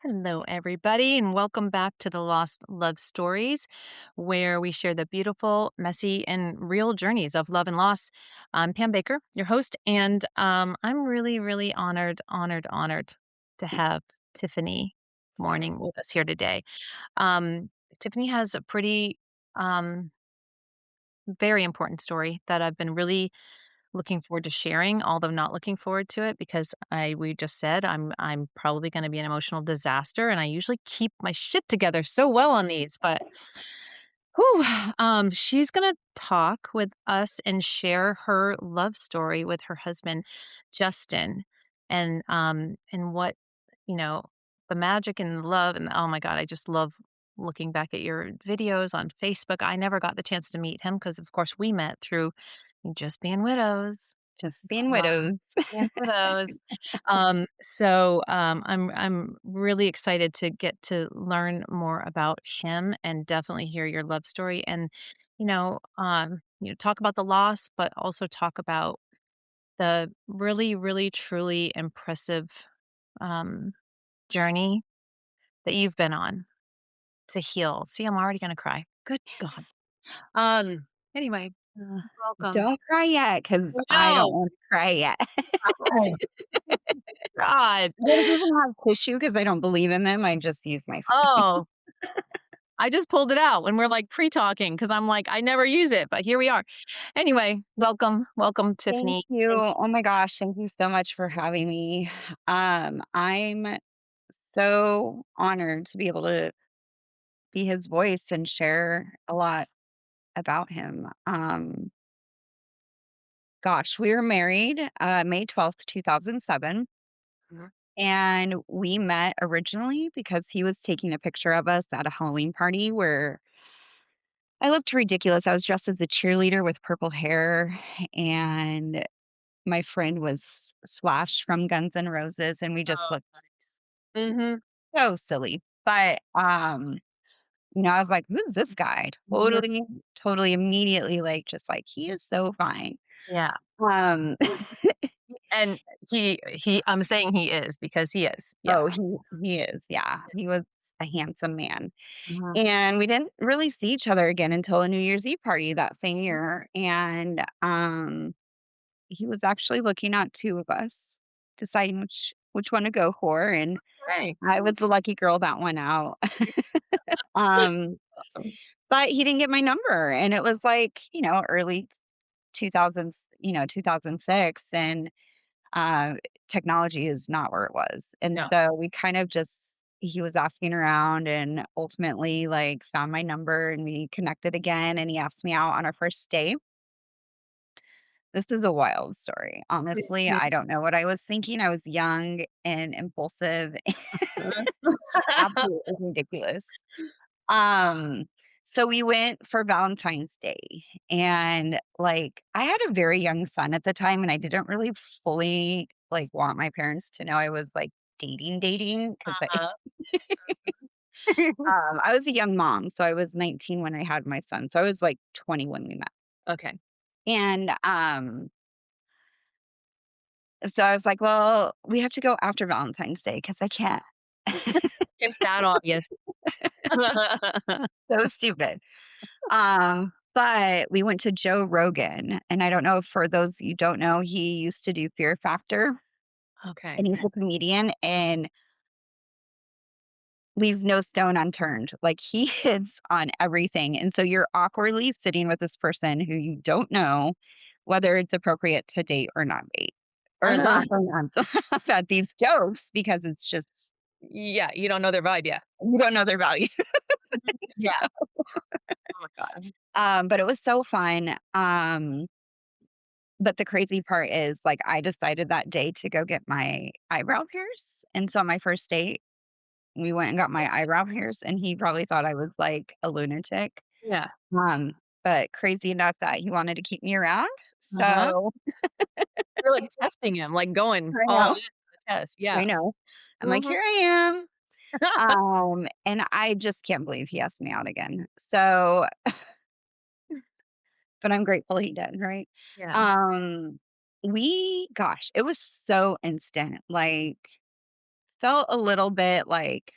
Hello, everybody, and welcome back to the Lost Love Stories, where we share the beautiful, messy, and real journeys of love and loss. I'm Pam Baker, your host, and I'm really, really honored to have Tiffany Mourning with us here today. Um, Tiffany has a pretty, um, very important story that I've been really looking forward to sharing, although not looking forward to it because we just said I'm probably going to be an emotional disaster, and I usually keep my shit together so well on these, but whew, she's going to talk with us and share her love story with her husband Justin, and what you know the magic and love, and oh my god, I just love looking back at your videos on Facebook. I never got the chance to meet him because of course we met through just being widows. Just being Um, widows. yeah, kiddos. I'm really excited to get to learn more about him and definitely hear your love story and, talk about the loss, but also talk about the really, really, truly impressive, um, journey that you've been on to heal. See, I'm already gonna cry. Good God. Anyway, Uh, welcome. don't cry yet, because I don't No. want to cry yet. Oh, God. I don't even have tissue because I don't believe in them. I just use my phone. Oh. I just pulled it out when we're, like, pre-talking because 'cause I'm like, "I never use it," but here we are. Anyway, welcome, welcome, Thank Tiffany. you. Thank Oh my gosh, thank you so much for having me. I'm so honored to be able to be his voice and share a lot about him. Gosh, we were married May 12th, 2007. Mhm. And we met originally because he was taking a picture of us at a Halloween party where I looked ridiculous. I was dressed as a cheerleader with purple hair, and my friend was Slash from Guns N' Roses, and we just Oh, looked nice. Mhm. so silly. But I was like, "Who's this guy?" Mhm. Totally immediately, like, just like, "He is so fine." Yeah, Um, and I'm saying he is because he is. Yeah. oh, he is, yeah. He was a handsome man. Mhm. And we didn't really see each other again until a New Year's Eve party that same year, and, he was actually looking at 2 of us, deciding which one to go for, and Hey. I was the lucky girl that went out. Um, Awesome. but he didn't get my number, and it was, like, early 2000s, 2006, and, uh, technology is not where it was, and No. so we kind of just he was asking around and ultimately, like, found my number, and we connected again, and he asked me out on our first date. This is a wild story. Honestly, Mhm. I don't know what I was thinking. I was young and impulsive, absolutely ridiculous. Um, so we went for Valentine's Day, and, like, I had a very young son at the time, and I didn't really fully, like, want my parents to know I was, like, dating because Uh-huh. I was a young mom, so I was 19 when I had my son, so I was, like, 20 when we met. Okay. And, so I was like, "Well, we have to go after Valentine's Day because I can't." It's that obvious. So stupid. But we went to Joe Rogan, and I don't know if for those you don't know, he used to do Fear Factor, Okay. and he's a comedian and leaves no stone unturned. Like, he hits on everything, and so you're awkwardly sitting with this person who you don't know whether it's appropriate to date or not date, or laugh or not laugh at these jokes because it's just Yeah, you don't know their vibe yet. you don't know their value. Yeah. Oh my god. But it was so fun. But the crazy part is, like, I decided that day to go get my eyebrow pierced, and so on my first date, we went and got my eyebrow pierced, and he probably thought I was, like, a lunatic. Yeah. Um, but crazy enough that he wanted to keep me around, Uh-huh. so You're, like, testing him, like, going I all in know, on the test, I yeah. know. I'm like, Mhm. "Here I am." And I just can't believe he asked me out again. So but I'm grateful he did, right? Yeah. Um, it was so instant, like felt a little bit like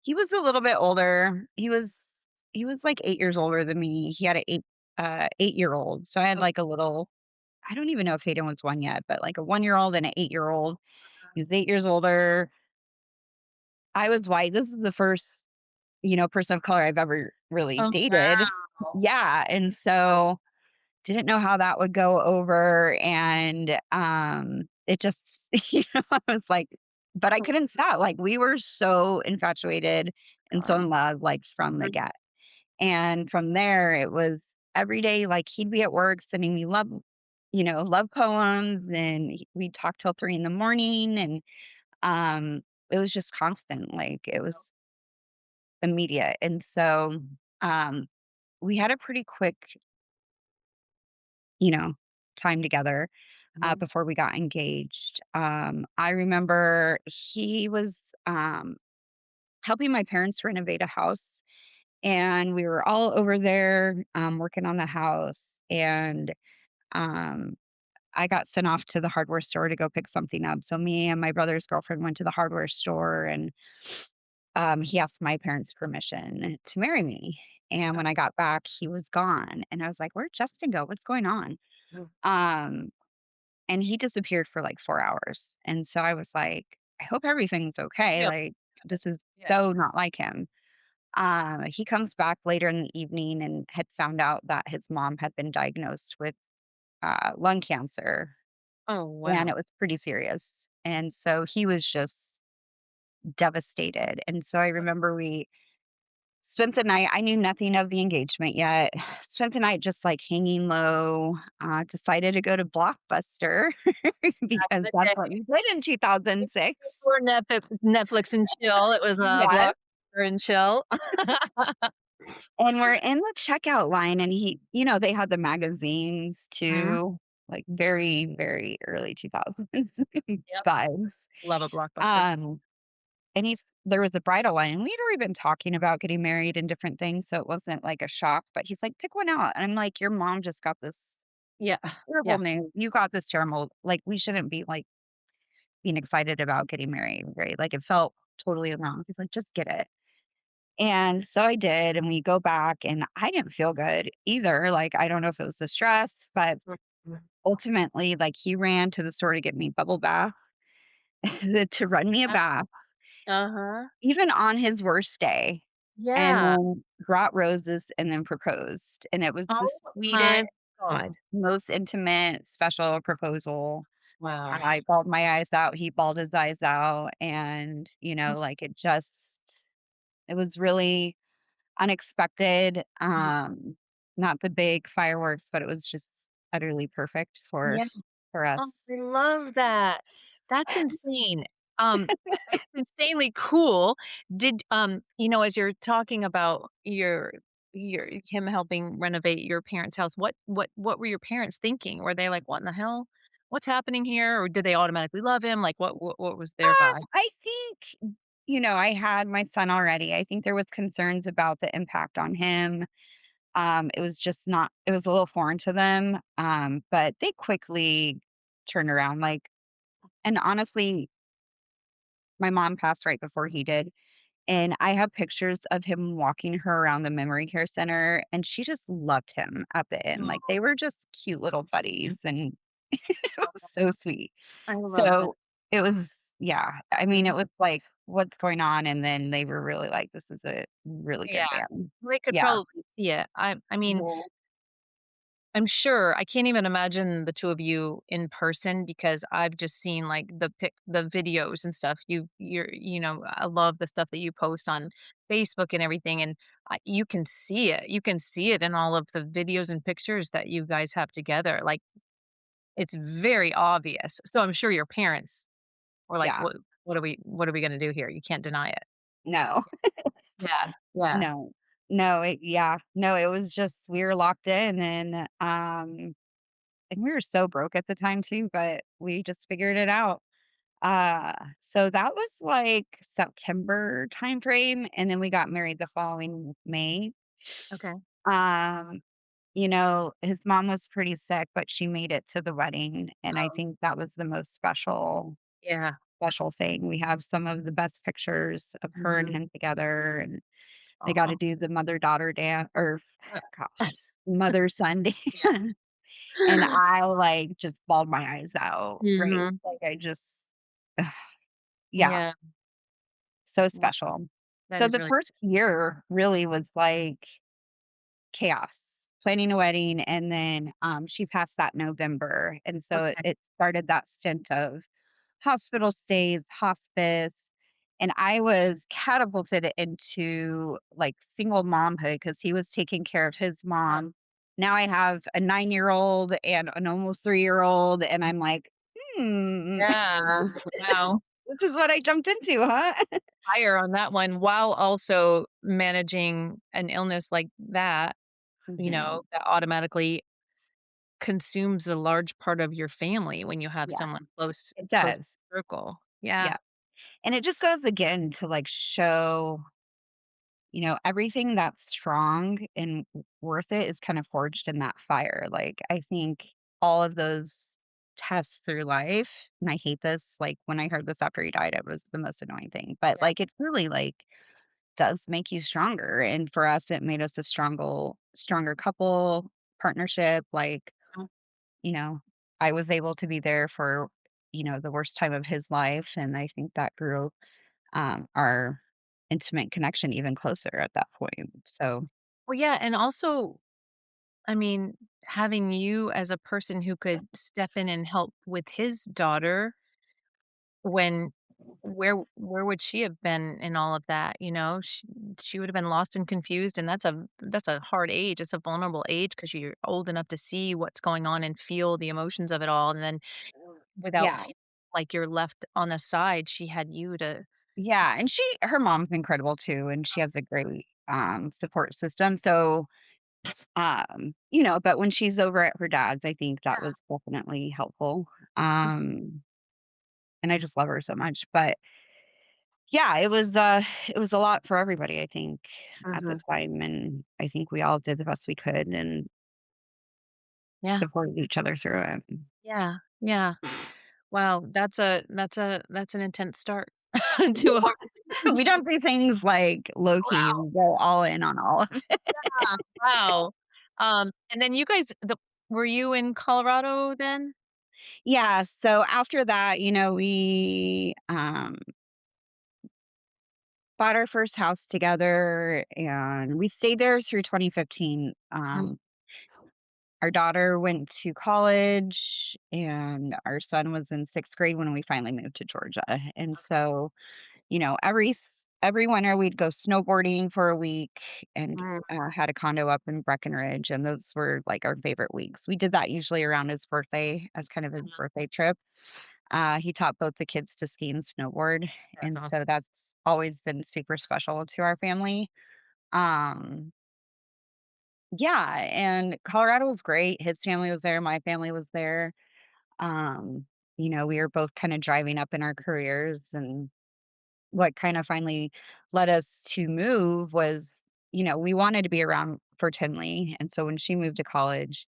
he was a little bit older. He was like 8 years older than me. He had a 8-year-old. So I had Okay. like a little I don't even know if Hayden was 1 yet, but like a 1-year-old and an 8-year-old. He was 8 years older. I was white. This is the first, person of color I've ever really Oh, dated. wow. Yeah, and so didn't know how that would go over, and, it just I was like but I couldn't stop, like, we were so infatuated and so God. in love, like, from the get, and from there, it was every day, like, he'd be at work sending me love poems, and we'd talk till 3 in the morning, and, um, it was just constant, like, it was immediate, and so, um, we had a pretty quick, you know, time together, Mhm. before we got engaged. I remember he was, um, helping my parents renovate a house, and we were all over there, working on the house, and, um, I got sent off to the hardware store to go pick something up. So me and my brother's girlfriend went to the hardware store, and he asked my parents' permission to marry me. And when I got back, he was gone, and I was like, "Where'd Justin go? What's going on?" Mhm. Um, and he disappeared for like 4 hours, and so I was like, "I hope everything's okay, Yeah. like, this is Yeah. so not like him." He comes back later in the evening and had found out that his mom had been diagnosed with, lung cancer, Oh, and it wow. was pretty serious, and so he was just devastated, and so I remember we spent the night. I knew nothing of the engagement yet. Spent the night just, like, hanging low, decided to go to Blockbuster Back in because the that's what day, we did in 2006. before Netflix and chill, it was, Yes, Blockbuster and chill. and we're in the checkout line, and they had the magazines Mhm. too, like, very, very early 2000s Yep. vibes. Love a Blockbuster. Um, and there was a bridal line, and we'd already been talking about getting married and different things, so it wasn't like a shock, but he's like, "Pick one out." And I'm like, "Your mom just got this Yeah. terrible Yeah. news. You got this terrible, like, we shouldn't be, like, being excited about getting married, right?" Like, it felt totally wrong. He's like, "Just get it." And so I did, and we go back, and I didn't feel good either. Like, I don't know if it was the stress, but Mhm. ultimately, like, he ran to the store to get me bubble bath, to run me a bath, Uh-huh. even on his worst day, and Yeah. then brought roses and then proposed. And it was the Oh my sweetest, god. most intimate, special proposal. Wow. I bawled my eyes out, he bawled his eyes out, and, like, it was really unexpected, not the big fireworks, but it was just utterly perfect for Yeah. Oh, us. I love that. That's insane. It's insanely cool. As you're talking about your him helping renovate your parents' house, what were your parents thinking? Were they like, "What in the hell? What's happening here?" Or did they automatically love him? Like, what was their vibe? I think, I had my son already. I think there was concerns about the impact on him. It was just not it was a little foreign to them, but they quickly turned around, like and honestly, my mom passed right before he did, and I have pictures of him walking her around the memory care center, and she just loved him at the end, like, Oh, they were just cute little buddies, and it was so sweet. I love that. So, it was yeah, I mean, it Mhm. was like, "What's going on?" And then they were really like, "This is a really Yeah. good band." They could Yeah. probably see it. I mean, Mhm. I'm sure. I can't even imagine the 2 of you in person because I've just seen, like, the videos and stuff. I love the stuff that you post on Facebook and everything, and you can see it. You can see it in all of the videos and pictures that you guys have together, like, it's very obvious. So I'm sure your parents were like, Yeah. what are we gonna do here? You can't deny it." No. Yeah. Yeah. No. No, No, it was just we were locked in, and we were so broke at the time too, but we just figured it out. So that was, like, September timeframe, and then we got married the following May. Okay. Um, his mom was pretty sick, but she made it to the wedding, and I think that was the most special Yeah. special thing. We have some of the best pictures of her and Mhm. him together, and they got to Aw. do the mother-daughter dance, or Uh, gosh, mother-son yeah. dance. And I, like, just bawled my eyes out, right? Mhm. Like, I just ugh, yeah, Yeah. so Wow, special. that So is the really first year really was like chaos, planning a wedding, and then, she passed that November, and so it okay. it started that stint of hospital stays, hospice, and I was catapulted into, like, single momhood because he was taking care of his Yeah. mom. Now I have a 9-year-old and an almost 3-year-old, and I'm like, "Hmm, Yeah. Wow. this is what I jumped into, huh?" Higher on that one while also managing an illness like that, Mhm. that automatically consumes a large part of your family when you have Yeah, someone close it does. circle. Yeah. Yeah, and it just goes again to, like, show, everything that's strong and worth it is kind of forged in that fire. Like, I think all of those tests through life, and I hate this, like, when I heard this after he died, it was the most annoying thing, but, Yeah. like, it really, like, does make you stronger, and for us, it made us a stronger couple, partnership, like, you know, I was able to be there for, the worst time of his life, and I think that grew our intimate connection even closer at that point. So, Well, yeah, and also, I mean, having you as a person who could step in and help with his daughter when where would she have been in all of that, you know? She would have been lost and confused, and that's a hard age, it's a vulnerable age because 'cause you're old enough to see what's going on and feel the emotions of it all, and then without yeah. feeling like you're left on the side, she had you to. Yeah, and her mom's incredible too, and she has a great, support system. So, but when she's over at her dad's, I think that was definitely helpful. Um, and I just love her so much. But yeah, it was a lot for everybody, I think, at the Mhm. time, and I think we all did the best we could and Yeah, supported each other through it. yeah, yeah. Wow, that's an intense start to a hard We relationship. don't do things like low key. Wow, We go all in on all of it. yeah, wow. And then you guys were you in Colorado then? Yeah. So after that, we bought our first house together and we stayed there through 2015. Mhm, Our daughter went to college and our son was in sixth grade when we finally moved to Georgia. And so, every winter we'd go snowboarding for a week and mm, had a condo up in Breckenridge. And those were like our favorite weeks. We did that usually around his birthday as kind of his birthday trip. He taught both the kids to ski and snowboard. that's And awesome. so that's always been super special to our family. Um, yeah, and Colorado was great. His family was there, my family was there. Um, we were both kind of driving up in our careers, and what kind of finally led us to move was, we wanted to be around for Tinley. And so when she moved to college,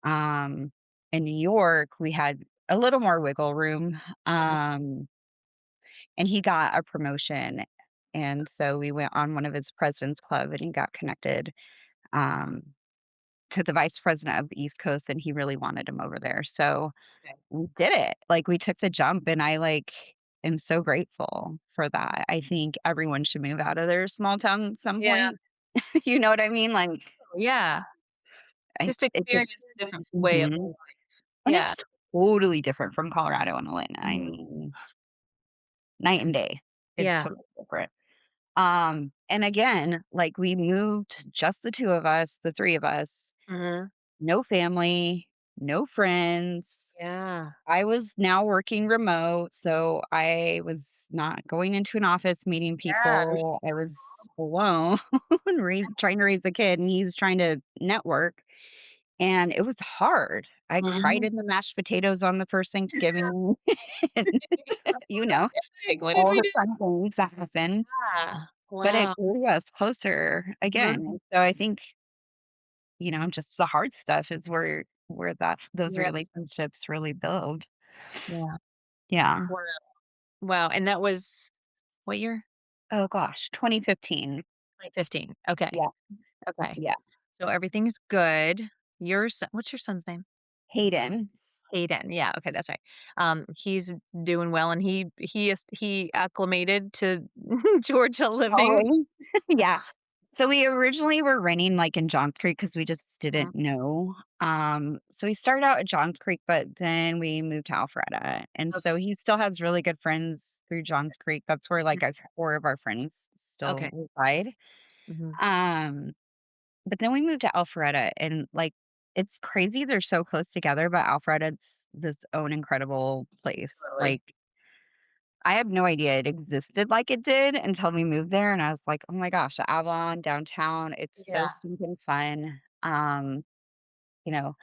um, in New York, we had a little more wiggle room. Mhm, And he got a promotion. And so we went on one of his president's club and he got connected um, to the vice president of the East Coast, and he really wanted him over there. So okay. we did it. Like, we took the jump, and I, like, am so grateful for that. I think everyone should move out of their small town at some Yeah, point. You know what I mean? Like, yeah, just it's a experience a different way of mhm, and yeah, it's totally different from Colorado and Atlanta. I mhm, mean, night and day. It's yeah, totally different. And again, like, we moved just the 2 of us, the 3 of us, mhm, no family, no friends. yeah, I was now working remote, so I was not going into an office meeting yeah, people. I was alone trying to raise a kid, and he's trying to network, and it was hard. I cried mhm. in the mashed potatoes on the first Thanksgiving, and, you know, Like, what did all we the do? fun things that happened, Yeah, but it wow, grew us closer again. mhm, And so I think, just the hard stuff is where those yeah, relationships really build. yeah, Yeah. wow. Wow, and that was what year? Oh gosh, 2015. 2015. Okay, Yeah, okay. yeah. So everything's good. Your son what's your son's name? Hayden. Hayden, yeah, okay, that's right. He's doing well, and he acclimated to Georgia living. Oh, yeah. So we originally were renting, like, in Johns Creek because we just Mhm, didn't know. So we started out at Johns Creek, but then we moved to Alpharetta, and okay, so he still has really good friends through Johns Creek. That's where, mm, like, a core of our friends still okay, reside. mhm, Um, but then we moved to Alpharetta, and, like, it's crazy they're so close together, but Alpharetta's this own incredible place. totally. Like, I had no idea it existed like it did until we moved there, and I was like, "Oh my gosh, the Avalon downtown, it's so Yeah, stinking fun." You know,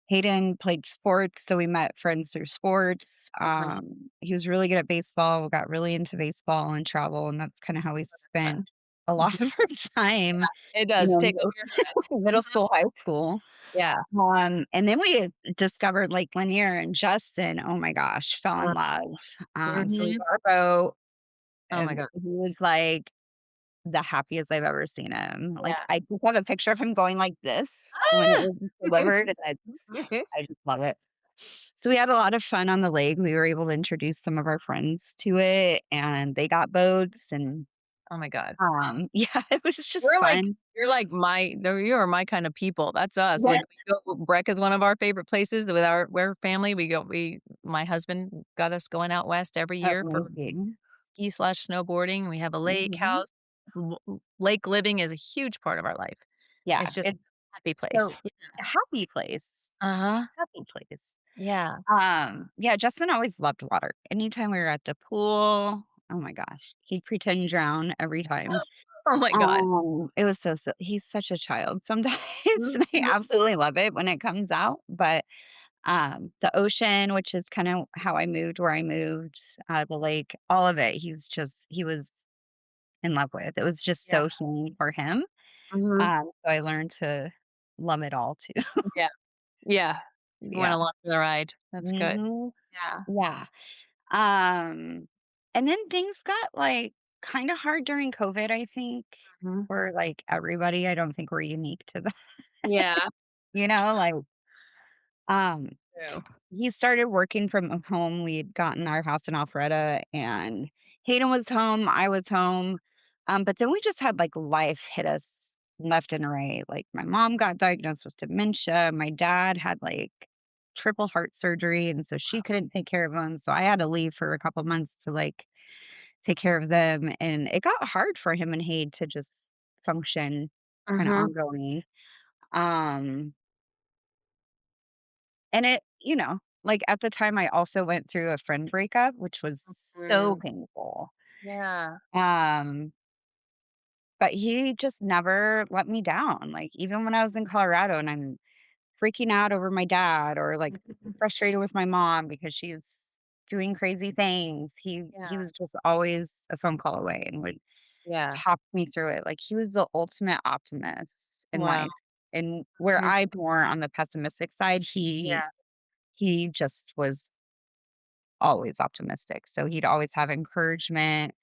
Hayden played sports, so we met friends through sports. mhm, He was really good at baseball. We got really into baseball and travel, and that's kinda how we fun. spent a lot of our time, It does take up middle your middle mhm, school, high school. yeah, And then we discovered Lake Lanier, and Justin, oh my gosh, fell in love. So we mhm. got our boat, Oh my and god, he was, like, the happiest I've ever seen him. Like, yeah. I just have a picture of him going like this when it Ah! was delivered, and I just love it. So we had a lot of fun on the lake. We were able to introduce some of our friends to it, and they got boats, and, Oh my god. yeah, it was just You're like fun. you're like my no, you are my kind of people. That's us. Yeah. Like, we go Breck is one of our favorite places with our family. We my husband got us going out west every year for Amazing. ski/snowboarding. We have a lake Mhm. house. Lake living is a huge part of our life. Yeah, It's just it's a happy place. so a happy place. Uh-huh. Happy place. Yeah. Yeah, Justin always loved water. Anytime we were at the pool, oh my gosh, he'd pretend drown every time. Oh my god. It was so he's such a child sometimes, and I Mhm. absolutely love it when it comes out, but, the ocean, which is kinda how I moved where I moved, the lake, all of it, he was in love with. It was just Yeah. so healing for him, Mhm. so I learned to love it all too. Yeah. Yeah. You went Yeah. along for the ride. That's good. Mhm. Yeah. Yeah. Um, and then things got, like, kinda hard during COVID, I think, Mhm. for, like, everybody. I don't think we're unique to that, Yeah. like, um, True. he started working from home. We had gotten our house in Alpharetta, and Hayden was home, I was home, but then we just had, like, life hit us left and right. Like, my mom got diagnosed with dementia, my dad had, like, triple heart surgery, and so she couldn't take care of him, so I had to leave for a couple months to, like, take care of them, and it got hard for him and Hayden to just function kinda Mhm. ongoing. Um And like, at the time, I also went through a friend breakup, which was so Mm. painful. Yeah. Um, but he just never let me down. Like, even when I was in Colorado and I'm freaking out over my dad or, like, frustrated with my mom because she's doing crazy things, he Yeah. was just always a phone call away and would Yeah. talk me through it. Like, he was the ultimate optimist in Wow. life. And where Mhm. I'm more on the pessimistic side, Yeah. he just was always optimistic. So he'd always have encouragement,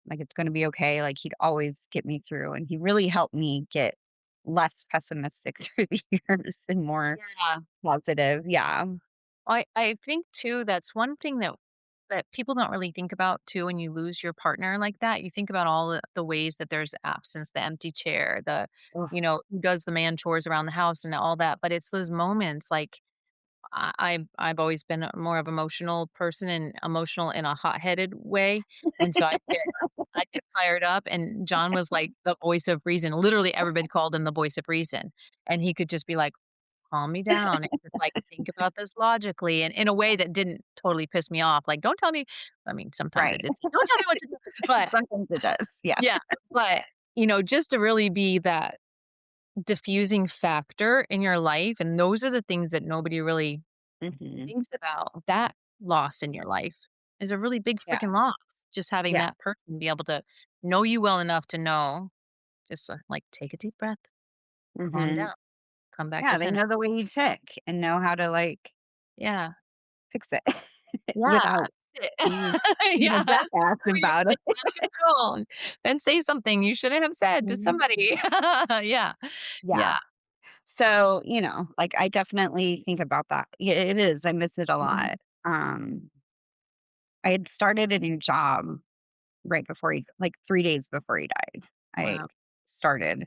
like, "It's gonna be okay," like, he'd always get me through, and he really helped me get less pessimistic through the years and more Yeah. positive, yeah. I think too that's one thing that people don't really think about too when you lose your partner like that. You think about all the ways that there's absence, the empty chair, Ugh, who does the man chores around the house and all that. But it's those moments like I've always been a more of emotional person and emotional in a hot-headed way, and so I get fired up, and John was like the voice of reason. Literally, everybody called him the voice of reason, and he could just be like, "Calm me down," and just like, "Think about this logically," and in a way that didn't totally piss me off. Like, "Don't tell me." I mean, sometimes right. it did say, "Don't tell me what to do," but Sometimes it does, yeah. yeah, but just to really be that diffusing factor in your life, and those are the things that nobody really Mhm. thinks about. That loss in your life is a really big Yeah, freaking loss. Just having yeah. that person be able to know you well enough to know, just, like, take a deep breath, calm Mhm. down, come back to Yeah, they center. know the way you tick and know how to, like, Yeah. fix it Yeah. without it. being a Yes, jackass or you're about it. spinning out of control, and then say something you shouldn't have said to Mhm. somebody. Yeah, Yeah. yeah. So, like, I definitely think about that. Yeah, it is, I miss it a Mhm. lot. Um, I had started a new job right before he like, 3 days before he died. I Wow. started,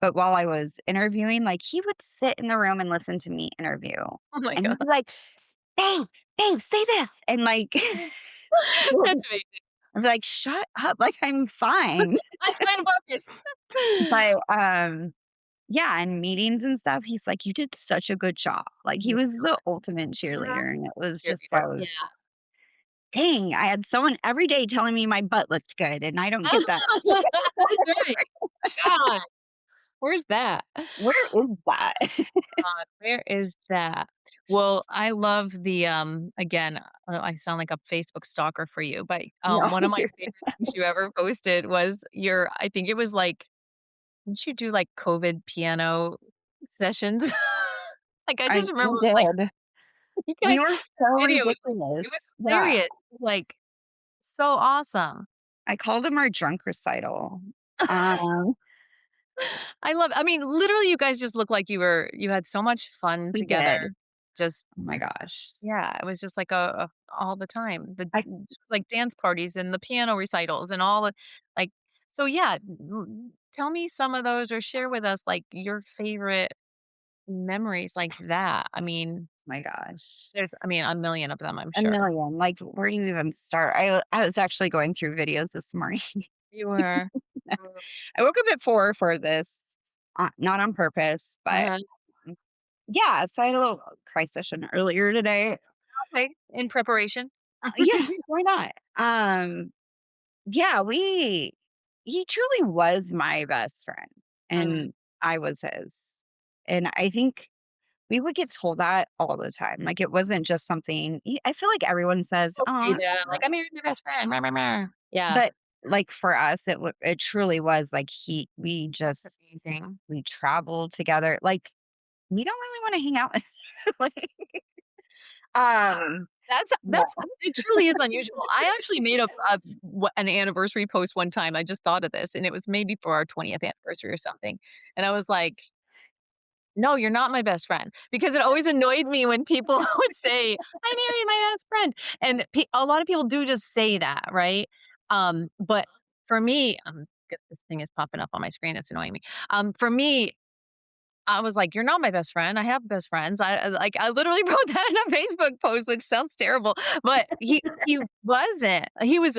but while I was interviewing, like, he would sit in the room and listen to me interview, Oh my and god. he'd be like, "Babe, babe, say this," and, like, That's amazing. I'd be like, "Shut up, like, I'm fine." I'm trying to focus. But, yeah, in meetings and stuff, he's like, "You did such a good job." Like, he Mhm, was the ultimate cheerleader, and it was just cheerleader, like, yeah. "Dang, I had someone every day telling me my butt looked good, and I don't get that." That's right. God, where's that? Where is that? God, where is that? Well, I love the, again, I sound like a Facebook stalker for you, but, No, one of my you're favorite things you ever posted was your I think it was like didn't you do, like, COVID piano sessions? Like, I just remember, we like, did. you We guys were so video was like ridiculous. it was Yeah. hilarious, like, so awesome. I called him our drunk recital. Um, I mean, literally, you guys just look like you had so much fun we together. did. Just Oh my gosh. yeah, it was just like a all the time. I Like, dance parties and the piano recitals and all the like so, yeah, tell me some of those or share with us, like, your favorite memories like that. I mean, my gosh. I mean, a million of them, I'm A sure. million. Like, where do you even start? I was actually going through videos this morning. You were I woke up at 4 for this, not on purpose, but uh yeah, so I had a little cry session earlier today. okay, in preparation. Yeah, why not? Yeah, he truly was my best friend, Mhm. and I was his. And I think we would get told that all the time. Like, it wasn't just something I feel like everyone says, People say "Oh," that, like, "I married my best friend." Rah, rah, rah. Yeah, but, like, for us, it truly was, like, we it's just amazing. we traveled together. Like, we don't really wanna hang out like, um, yeah. That's it truly is unusual. I actually made an anniversary post one time, I just thought of this, and it was maybe for our 20th anniversary or something, and I was like, "No, you're not my best friend," because it always annoyed me when people would say, "I married my best friend," and a lot of people do just say that, right? But for me, this thing is popping up on my screen, it's annoying me. For me, I was like, "You're not my best friend. I have best friends." I literally wrote that in a Facebook post, which sounds terrible, but he wasn't. He was,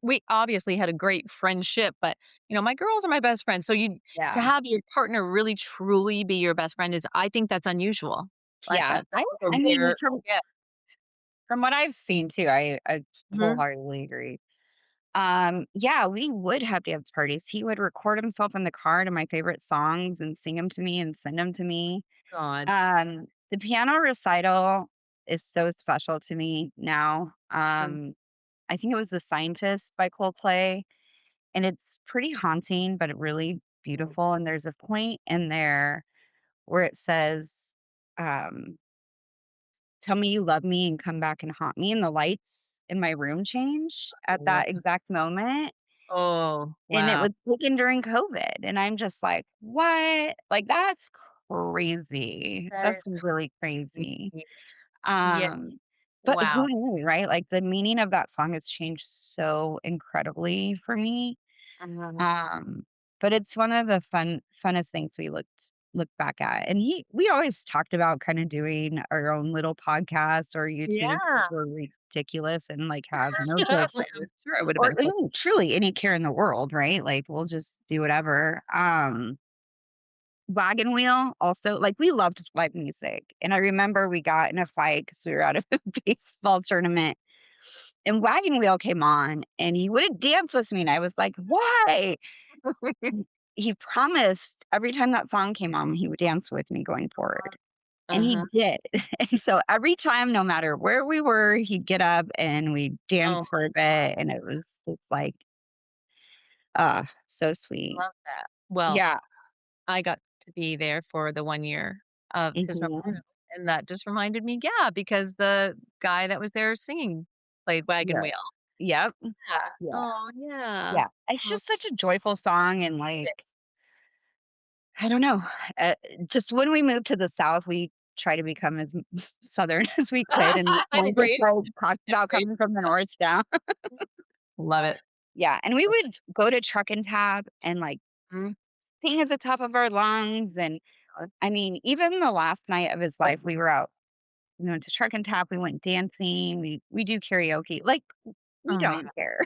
we obviously had a great friendship, but, my girls are my best friends. So you to Yeah. have your partner really truly be your best friend is I think that's unusual. Like, Yeah. that's like a I mean, rare gift. from what I've seen too, I Mhm. wholeheartedly agree. Yeah, we would have dance parties. He would record himself in the car to my favorite songs and sing them to me and send them to me. God. The piano recital is so special to me now. Mm. I think it was The Scientist by Coldplay, and it's pretty haunting, but really beautiful. And there's a point in there where it says, um, "Tell me you love me and come back and haunt me." And the lights in my room change at Wow. that exact moment. Oh, And it wow. was taken during COVID, and I'm just like, "What?" Like, that's crazy. That That's is really crazy. crazy. Yeah. Um, but who Wow. knew, right? Like, the meaning of that song has changed so incredibly for me. Mhm. Um, but it's one of the funnest things we look back at. And we always talked about kinda doing our own little podcast or YouTube. Yeah. We're ridiculous and, like, have no I'm filter sure it would have or been any truly any care in the world, right? Like, we'll just do whatever. Wagon Wheel also like, we loved live music, and I remember we got in a fight because we were at a baseball tournament, and Wagon Wheel came on, and he wouldn't dance with me, and I was like, "Why?" He promised every time that song came on, he would dance with me going forward, and he Uh-huh. did. And so every time, no matter where we were, he'd get up and we'd Oh, dance for a bit, and it was just like, ah, so I sweet. love that. Well, Yeah. I got to be there for the 1 year of his Mhm. memorial. And that just reminded me, yeah, because the guy that was there singing played Wagon Yeah. Wheel. Yep. Yeah. Yeah. Oh, yeah. Yeah. It's Oh, just such a joyful song and, it like, is. I don't know, uh, just when we moved to the South, we try to become as Southern as we could, and kind of just, Embrace, like, talked about embrace. coming from the North down. Love it. Yeah, and we would go to Truck and Tap and, like, Mhm. sing at the top of our lungs, and, I mean, even the last night of his life, we were out, we went to Truck and Tap, we went dancing, we do karaoke, like, we Oh my don't god. care.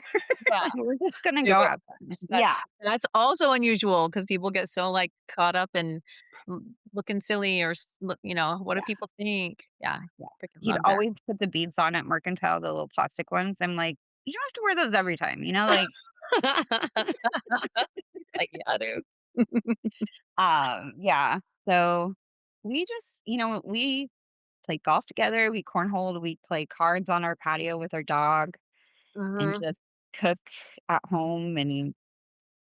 Yeah. Like, we're just gonna Do go it. have fun. Yeah. That's also unusual because people get so, like, caught up in looking silly or what do Yeah, people think? Yeah, yeah. freaking He'd love that. always put the beads on at Mercantile, the little plastic ones. I'm like, "You don't have to wear those every time," like, Like, yeah, dude. yeah. So, we just we played golf together, we cornholed, we play cards on our patio with our dog, and Mhm, just cook at home, and,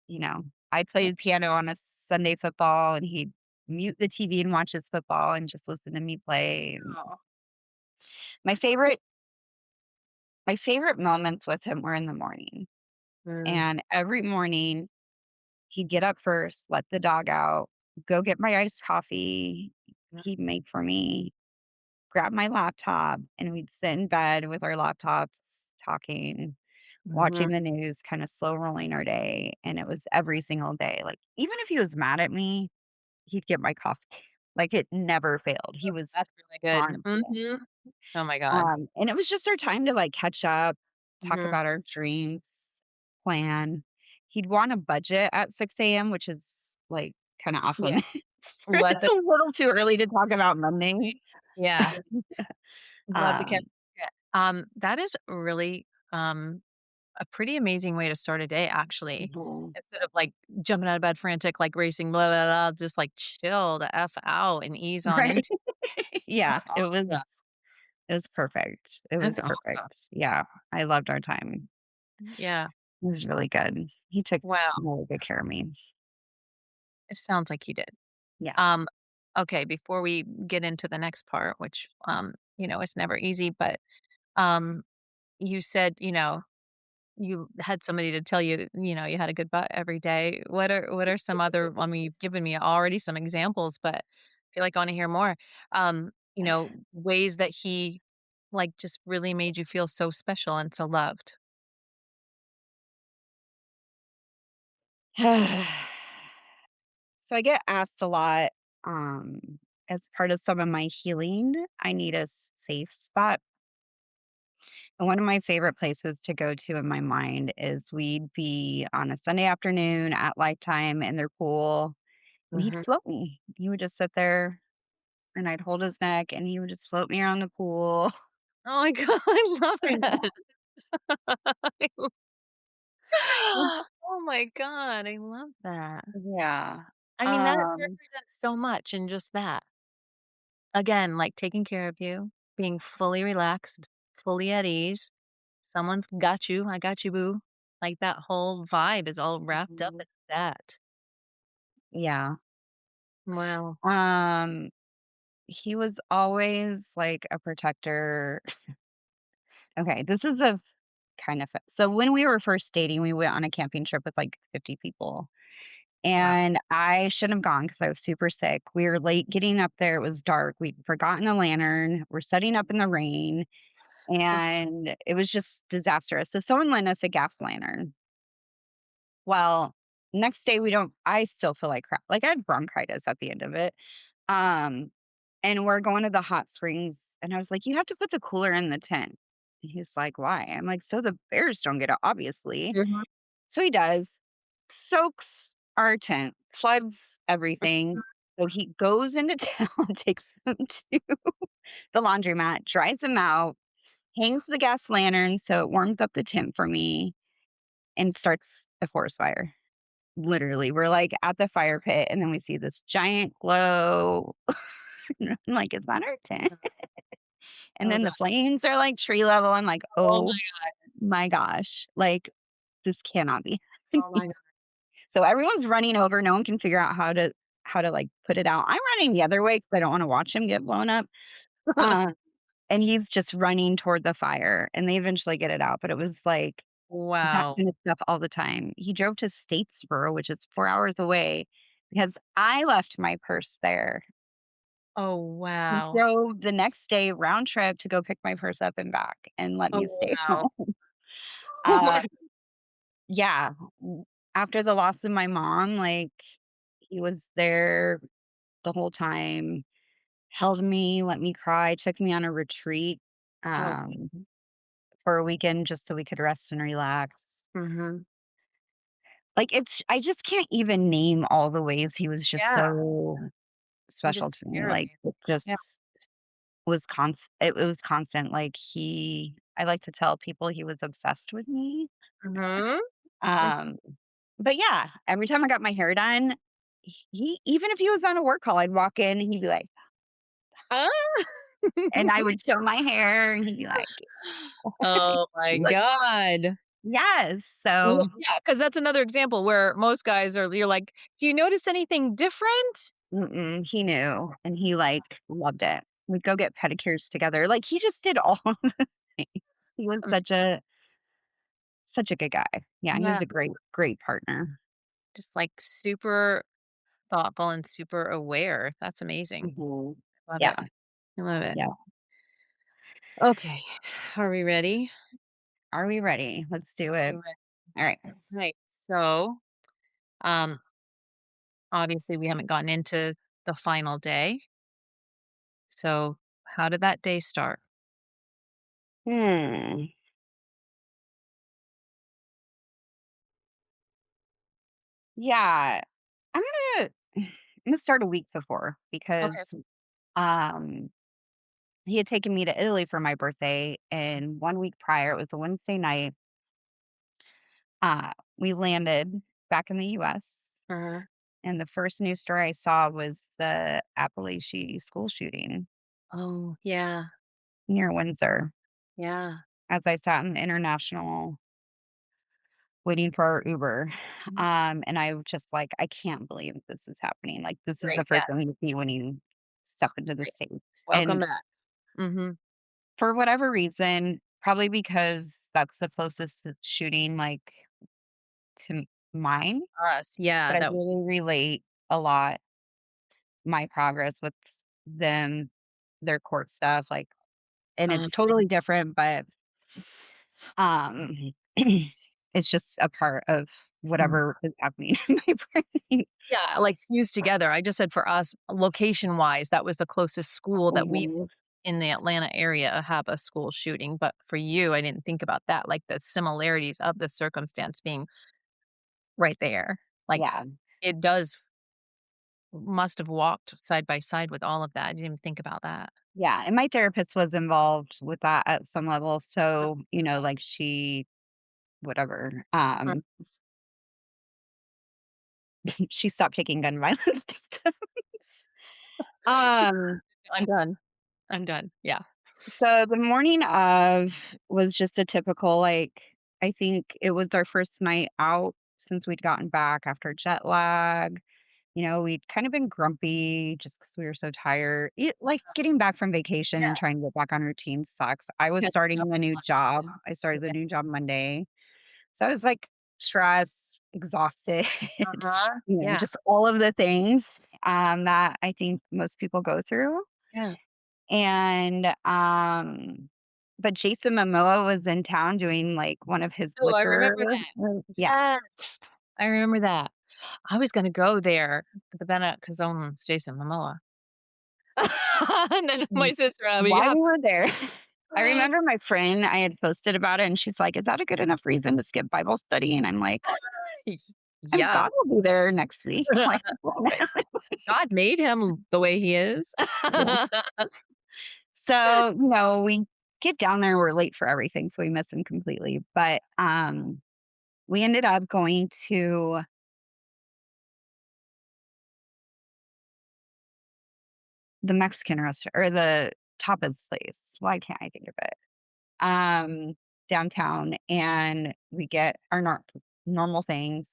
you know, I'd play the piano on a Sunday football, and he'd mute the TV and watch his football and just listen to me play, and aw, my favorite my favorite moments with him were in the morning, mm, and every morning, he'd get up first, let the dog out, go get my iced coffee he'd make for me, grab my laptop, and we'd sit in bed with our laptops talking, mhm. watching the news, kinda slow rolling our day, and it was every single day, like, even if he was mad at me, he'd get my coffee. Like, it never failed. He was That's really good. constant. Mhm. Oh my god. And it was just our time to, like, catch up, talk Mhm. about our dreams, plan. He'd want a budget at 6 a.m., which is, like, kinda off Yeah, limits. let It's the a little too early to talk about Monday. yeah, let the cat Um, yeah. That is really, a pretty amazing way to start a day, actually. mhm. Instead of, like, jumping out of bed frantic, like, racing, blah, blah, blah, just, like, chill the F out and ease on Right? into Yeah, That's it was awesome. it was perfect. It That's was awesome. perfect. Yeah, I loved our time. Yeah. It was really good. He took Wow. really good care of me. It sounds like you did. Yeah. Um, okay, before we get into the next part, which, is never easy, but, um, you said, you had somebody to tell you, you had a good butt every day. What are some other I mean, you've given me already some examples, but I feel like I wanna hear more. Ways that he, like, just really made you feel so special and so loved. So I get asked a lot, as part of some of my healing, I need a safe spot. And one of my favorite places to go to in my mind is we'd be on a Sunday afternoon at Lifetime in their pool, and he'd Mhm. float me. He would just sit there, and I'd hold his neck, and he would just float me around the pool. Oh my god, I love that. I lo Oh my god, I love that. Yeah. I mean, that Um, represents so much in just that. Again, like, taking care of you, being fully relaxed, fully at ease, someone's got you, "I got you, boo." Like, that whole vibe is all wrapped up in that. yeah. Wow. Um, he was always like a protector. Okay, this is a kind of so when we were first dating, we went on a camping trip with like 50 people. Wow. And I shouldn't have gone because I was super sick. We were late getting up there. It was dark. We'd forgotten a lantern. We're setting up in the rain, and it was just disastrous. So someone lent us a gas lantern. Well, next day we don't I still feel like crap. Like I had bronchitis at the end of it. Um, and we're going to the hot springs, and I was like, "You have to put the cooler in the tent." And he's like, "Why?" I'm like, "So the bears don't get it, obviously." Mhm. So he does, soaks our tent, floods everything. So he goes into town, takes them to the laundromat, dries them out, hangs the gas lantern so it warms up the tent for me, and starts a forest fire. Literally, we're like at the fire pit, and then we see this giant glow. I'm like, is that our tent? And Oh then god. the flames are like tree level. I'm like, Oh oh my my gosh, like this cannot be oh happening. my god. So everyone's running over. No one can figure out how to how to, like, put it out. I'm running the other way because I don't wanna watch him get blown up. Um, and he's just running toward the fire, and they eventually get it out, but it was, like, that Wow. kind of stuff all the time. He drove to Statesboro, which is 4 hours away, because I left my purse there. Oh, He wow. drove the next day round trip to go pick my purse up and back and let Oh, me stay wow. home. Oh Uh, my yeah, after the loss of my mom, like, he was there the whole time, held me, let me cry, took me on a retreat, oh, um, for a weekend just so we could rest and relax. mhm. Like, it's I just can't even name all the ways he was just Yeah, so he special just to took me, care of like, you. it Yeah. just it was constant, like, I like to tell people he was obsessed with me, Mhm. Mm. um, but yeah, every time I got my hair done, he even if he was on a work call, I'd walk in and he'd be like Ah! and I would show my hair and he'd be like Oh my like, god. yes, Well, so yeah, because that's another example where most guys are you're like, "Do you notice anything different?" mm-mm, he knew, and he, like, loved it. We'd go get pedicures together, like, he just did all of the things. He was Some such a good guy. Yeah, he yeah, was a great partner. just, like, super thoughtful and super aware. That's amazing. Mhm. Love it. Yeah, I love it. yeah. Okay. Are we ready? Are we ready? Let's do it. All right. Alright. Right. So, um, obviously, we haven't gotten into the final day. So, how did that day start? Hmm. Yeah. I'm gonna I'm gonna start a week before Okay. because, um, he had taken me to Italy for my birthday, and 1 week prior, it was a Wednesday night, we landed back in the US, Uh-huh. and the first news story I saw was the Appalachia school shooting Oh, yeah. near Windsor. Yeah. As I sat in International waiting for our Uber, Mhm. and I was just like, "I can't believe this is happening." Like, this is the Right. Yeah. first thing you see when you step into the Right. States, Welcome and back. Mhm. for whatever reason, probably because that's the closest shooting, like, to mine, Us. Yeah. but I That. really relate a lot my progress with them, their court stuff, like, and Um, it's totally different, but, um, it's just a part of mm. whatever is happening in my brain. Yeah. Like fused together. I just said for us, location wise, that was the closest school that we Mhm. in the Atlanta area have a school shooting. But for you, I didn't think about that. Like the similarities of the circumstance being right there. Like Yeah, it does must have walked side by side with all of that. I didn't even think about that. yeah, and my therapist was involved with that at some level, so, like, she whatever, she stopped taking gun violence victims. She Um, I'm done. I'm done. Yeah. so the morning of was just a typical, like, I think it was our first night out since we'd gotten back after jet lag. We'd kind of been grumpy just because we were so tired. Like, getting back from vacation Yeah. and trying to get back on routine sucks. I was Catching starting up a new job. I started the yeah. new job Monday. So I was, like, stressed, exhausted, Uh-huh. Yeah. just all of the things, that I think most people go through. Yeah. And, but Jason Momoa was in town doing, like, one of his Oh, I liquor remember that. yeah. Yes. I remember that. I was gonna go there, but then, 'cause, it's Jason Momoa. And then my W sister, while yeah. we were there, I remember my friend, I had posted about it, and she's like, "Is that a good enough reason to skip Bible study?" And I'm like, "And Yeah. God will be there next week." Like, God made him the way he is. yeah. So, we get down there, we're late for everything, so we miss him completely, but, we ended up going to the Mexican restaurant or the tapas place. Why can't I think of it? Downtown, and we get our normal things.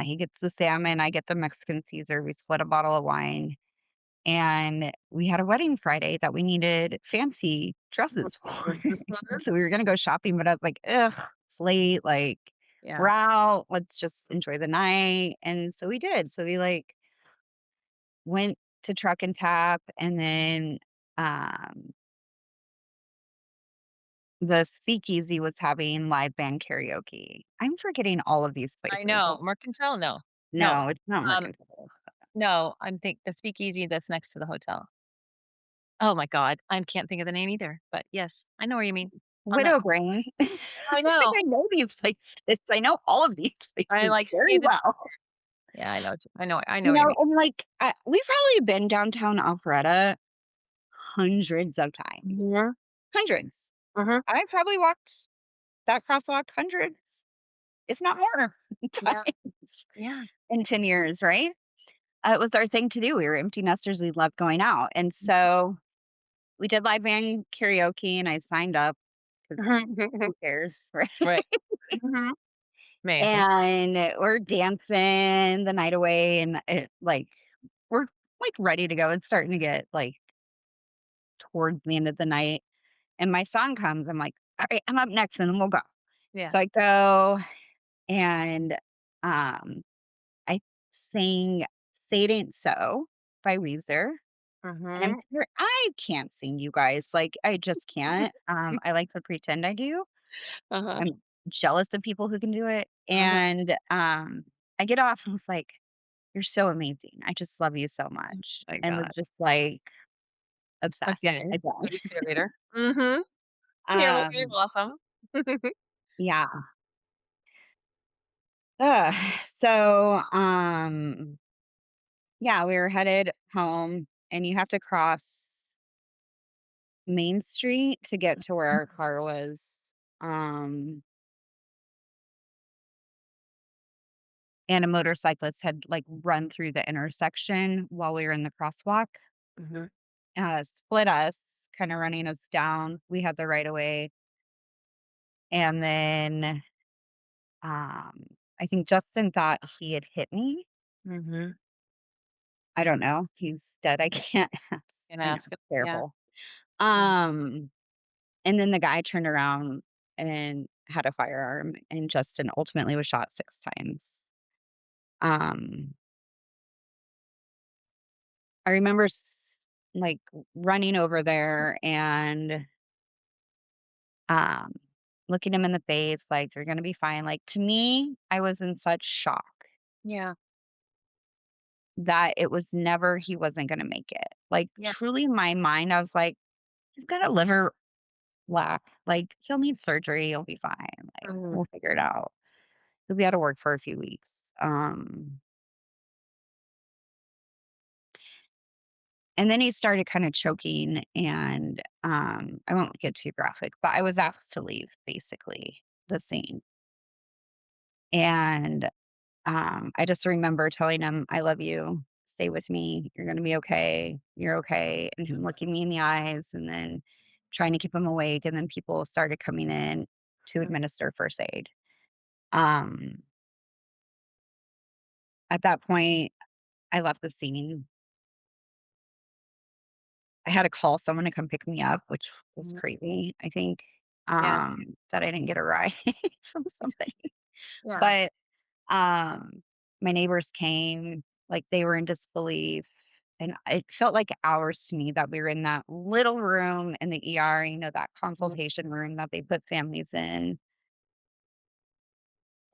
He gets the salmon, I get the Mexican Caesar. We split a bottle of wine, and we had a wedding Friday that we needed fancy dresses for. Mhm. So we were gonna go shopping, but I was like, "Ugh, it's late, like, we're Yeah. out, let's just enjoy the night," and so we did. So we, like, went to Truck and Tap, and then, um, the speakeasy was having live band karaoke. I'm forgetting all of these I places. know. Mercantile? No. No. No, it's not Um, Mercantile. no, I'm think the speakeasy that's next to the hotel. Oh my god, I can't think of the name either, but yes, I know where you mean. On that Widow Brain. I I feel like know. I know these places. I know all of these I, places like, say very the well. yeah, I know You what you know, mean. and, like, we've probably been downtown Alpharetta hundreds of times. Mhm, Hundreds. mhm. I probably walked that crosswalk hundreds, if not more Yeah, times yeah. in 10 years, right? It was our thing to do. We were empty nesters. We loved going out. And Mhm. so we did live band karaoke, and I signed up because who cares, right? Right. Mhm. Amazing. And we're dancing the night away, and we're like ready to go. It's starting to get like towards the end of the night, and my song comes. I'm like, all right, I'm up next, and then we'll go. Yeah. So I go, and I sing "Say It Ain't So" by Weezer. And Mhm. I can't sing, you guys. Like, I just can't. I like to pretend I do. Uh-huh, I'm jealous of people who can do it. uh-huh. And I get off and was like, "You're so amazing. I just love you so much." My And was god. just like obsessed Again, again. with the cheerleader. Mhm. You're Um, awesome. yeah. Ugh. So, yeah, we were headed home, and you have to cross Main Street to get to where our car was. Um, and a motorcyclist had like run through the intersection while we were in the crosswalk, Mhm. split us, kind of running us down. We had the right of way. And then I think Justin thought he had hit me. Mhm. I don't know. He's dead. I can't ask. Can I know. ask him. Yeah. Terrible. Yeah. Um, and then the guy turned around and had a firearm, and Justin ultimately was shot 6 times. Um, I remember like running over there and um looking him in the face, like, "You're gonna be fine." Like, to me, I was in such shock Yeah. that it was never he wasn't gonna make it. Like, Yeah. truly in my mind, I was like, "He's got a liver lack. Like, he'll need surgery, he'll be fine. Like, Mhm. we'll figure it out." 'Cause we had to work for a few weeks. And then he started kinda choking, and, I won't get too graphic, but I was asked to leave, basically, the scene. And, I just remember telling him, "I love you. Stay with me. You're gonna be okay. You're okay." And him looking me in the eyes, and then trying to keep him awake, and then people started coming in to Mm. administer first aid. Um, at that point, I left the scene. I had to call someone to come pick me up, which was Mhm. crazy, I think, Yeah. that I didn't get a ride from somebody. Yeah. But, my neighbors came, like, they were in disbelief, and it felt like hours to me that we were in that little room in the ER, that Mhm. consultation room that they put families in,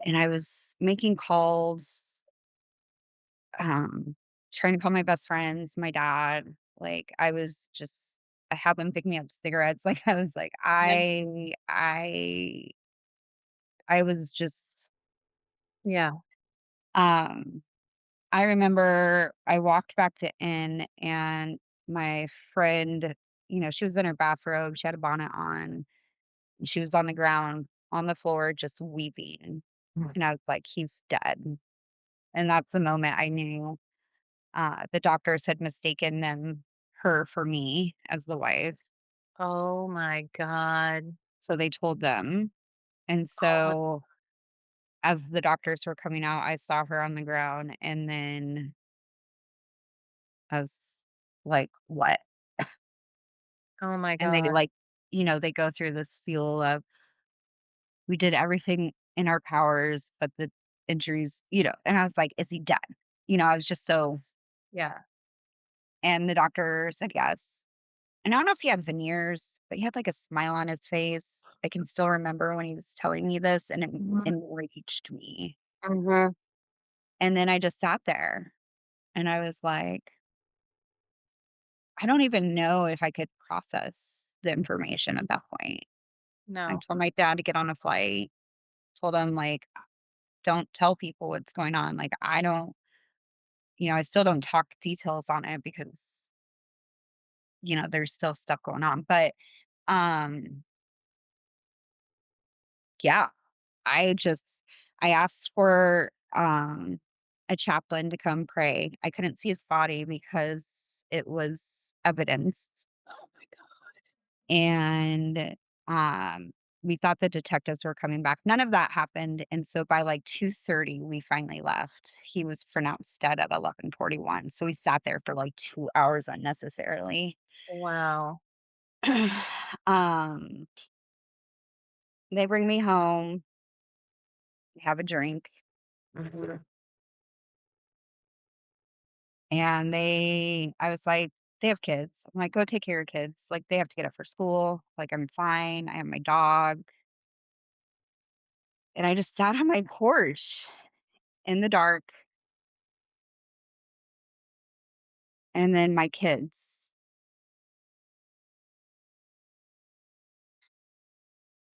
and I was making calls, um, trying to call my best friends, my dad, like, I had them pick me up cigarettes, like, I was like, Yeah. I was just, Yeah. um I remember I walked back to in, and my friend, she was in her bathrobe, she had a bonnet on, and she was on the ground, on the floor, just weeping, Mm. and I was like, "He's dead." And that's the moment I knew, the doctors had mistaken her for me as the wife, Oh my god. so they told them, and Oh my so as the doctors were coming out, I saw her on the ground, and then I was like, "What?" Oh my And they, god. like, they go through this feel of, "We did everything in our powers, but the injuries," and I was like, "Is he dead?" I was just so. Yeah. And the doctor said yes. And I don't know if he had veneers, but he had, like, a smile on his face. I can still remember when he was telling me this, and it Mhm. enraged me. Mhm. And then I just sat there, and I was like, I don't even know if I could process the information at that point. I No. told my dad to get on a flight, told him, like, "Don't tell people what's going on." Like, I don't I still don't talk details on it because, there's still stuff going on. But, um, yeah, I asked for, a chaplain to come pray. I couldn't see his body because it was evidence, Oh my god. and, um, we thought the detectives were coming back. None of that happened, and so by, like, 2:30, we finally left. He was pronounced dead at 11:41, so we sat there for, like, 2 hours unnecessarily. Wow. Um, they bring me home, we have a drink. Mhm. And I was like, "They have kids." I'm like, "Go take care of kids." Like, they have to get up for school. Like, I'm fine. I have my dog. And I just sat on my porch in the dark, and then my kids.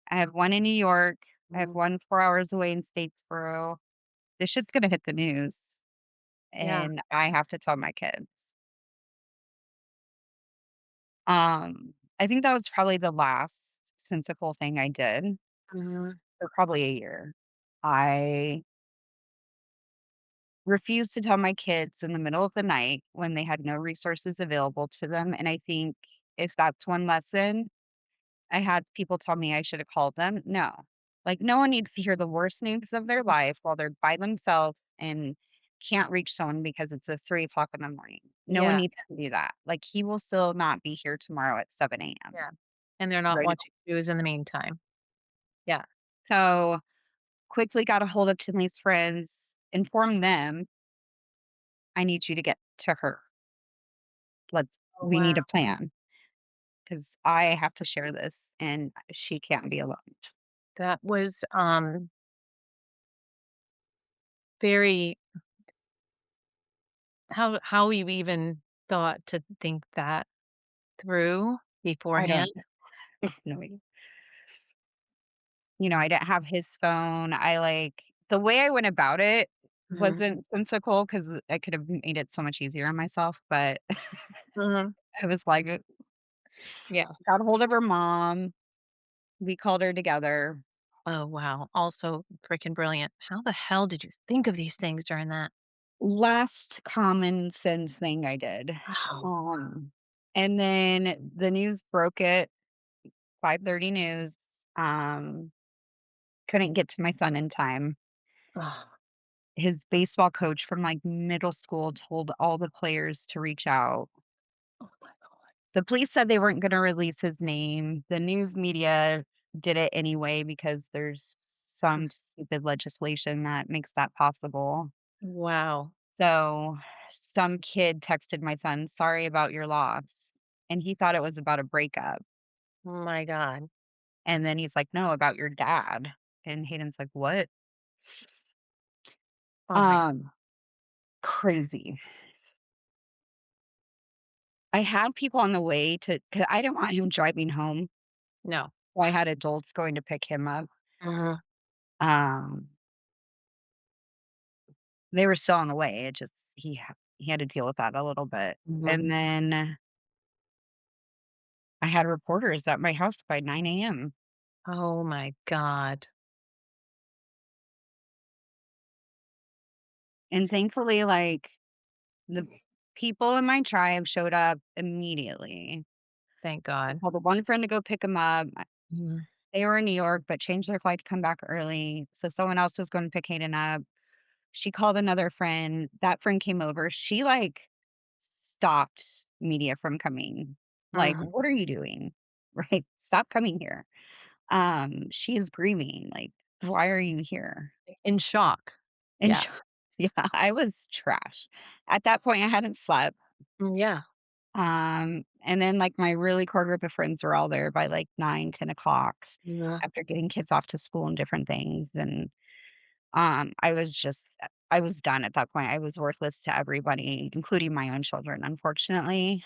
I have one in New York. I have Mhm. one 4 hours away in Statesboro. This shit's gonna hit the news, Yeah. and I have to tell my kids. I think that was probably the last sensical thing I did Mhm. for probably a year. I refused to tell my kids in the middle of the night when they had no resources available to them, and I think if that's one lesson, I had people tell me I should have called them. No. Like, no one needs to hear the worst news of their life while they're by themselves and can't reach someone because it's at 3 o'clock in the morning. No one Yeah. needs to do that. Like, he will still not be here tomorrow at 7 Yeah. AM. And they're not Right. watching news in the meantime. Yeah. So, quickly got a hold of Tinley's friends, informed them, "I need you to get to her. Oh, We wow. need a plan." 'Cause I have to share this, and she can't be alone. That was, very how you even thought to think that through I beforehand. don't no idea. I didn't have his phone. The way I went about it Mhm. wasn't sensical because I could have made it so much easier on myself, but Mhm. I was like, Yeah. got a hold of her mom. We called her together. Oh, wow. Also freaking brilliant. How the hell did you think of these things during that? Last common sense thing I did. Wow. Um, and then the news broke it, 5:30 news. Um, couldn't get to my son in time. Oh, His baseball coach from, like, middle school told all the players to reach out. oh my god. The police said they weren't gonna release his name. The news media did it anyway because there's Mm. some stupid legislation that makes that possible. Wow. So, some kid texted my son, "Sorry about your loss," and he thought it was about a breakup, Oh my god. and then he's like, "No, about your dad," and Hayden's like, "What?" Oh my Um, Crazy. I had people on the way to 'cause I didn't want him driving home. no. Well, I had adults going to pick him up. Mhm. Um, they were still on the way. It just he had to deal with that a little bit. Mhm. And then I had reporters at my house by 9 AM. Oh my god. And thankfully, like, the people in my tribe showed up immediately. Thank I God. called the one friend to go pick him up. Mhm. They were in New York, but changed their flight to come back early, so someone else was going to pick Hayden up. She called another friend. That friend came over. She, like, stopped media from coming. Like, Mhm. "What are you doing?" Right? "Stop coming here." She is grieving, like, "Why are you here?" In shock. And Yeah. sh yeah, I was trash. At that point, I hadn't slept. Yeah. And then, like, my really core group of friends were all there by, like, 9, 10 o'clock Yeah. after getting kids off to school and different things, and, I was just I was done at that point. I was worthless to everybody, including my own children, unfortunately.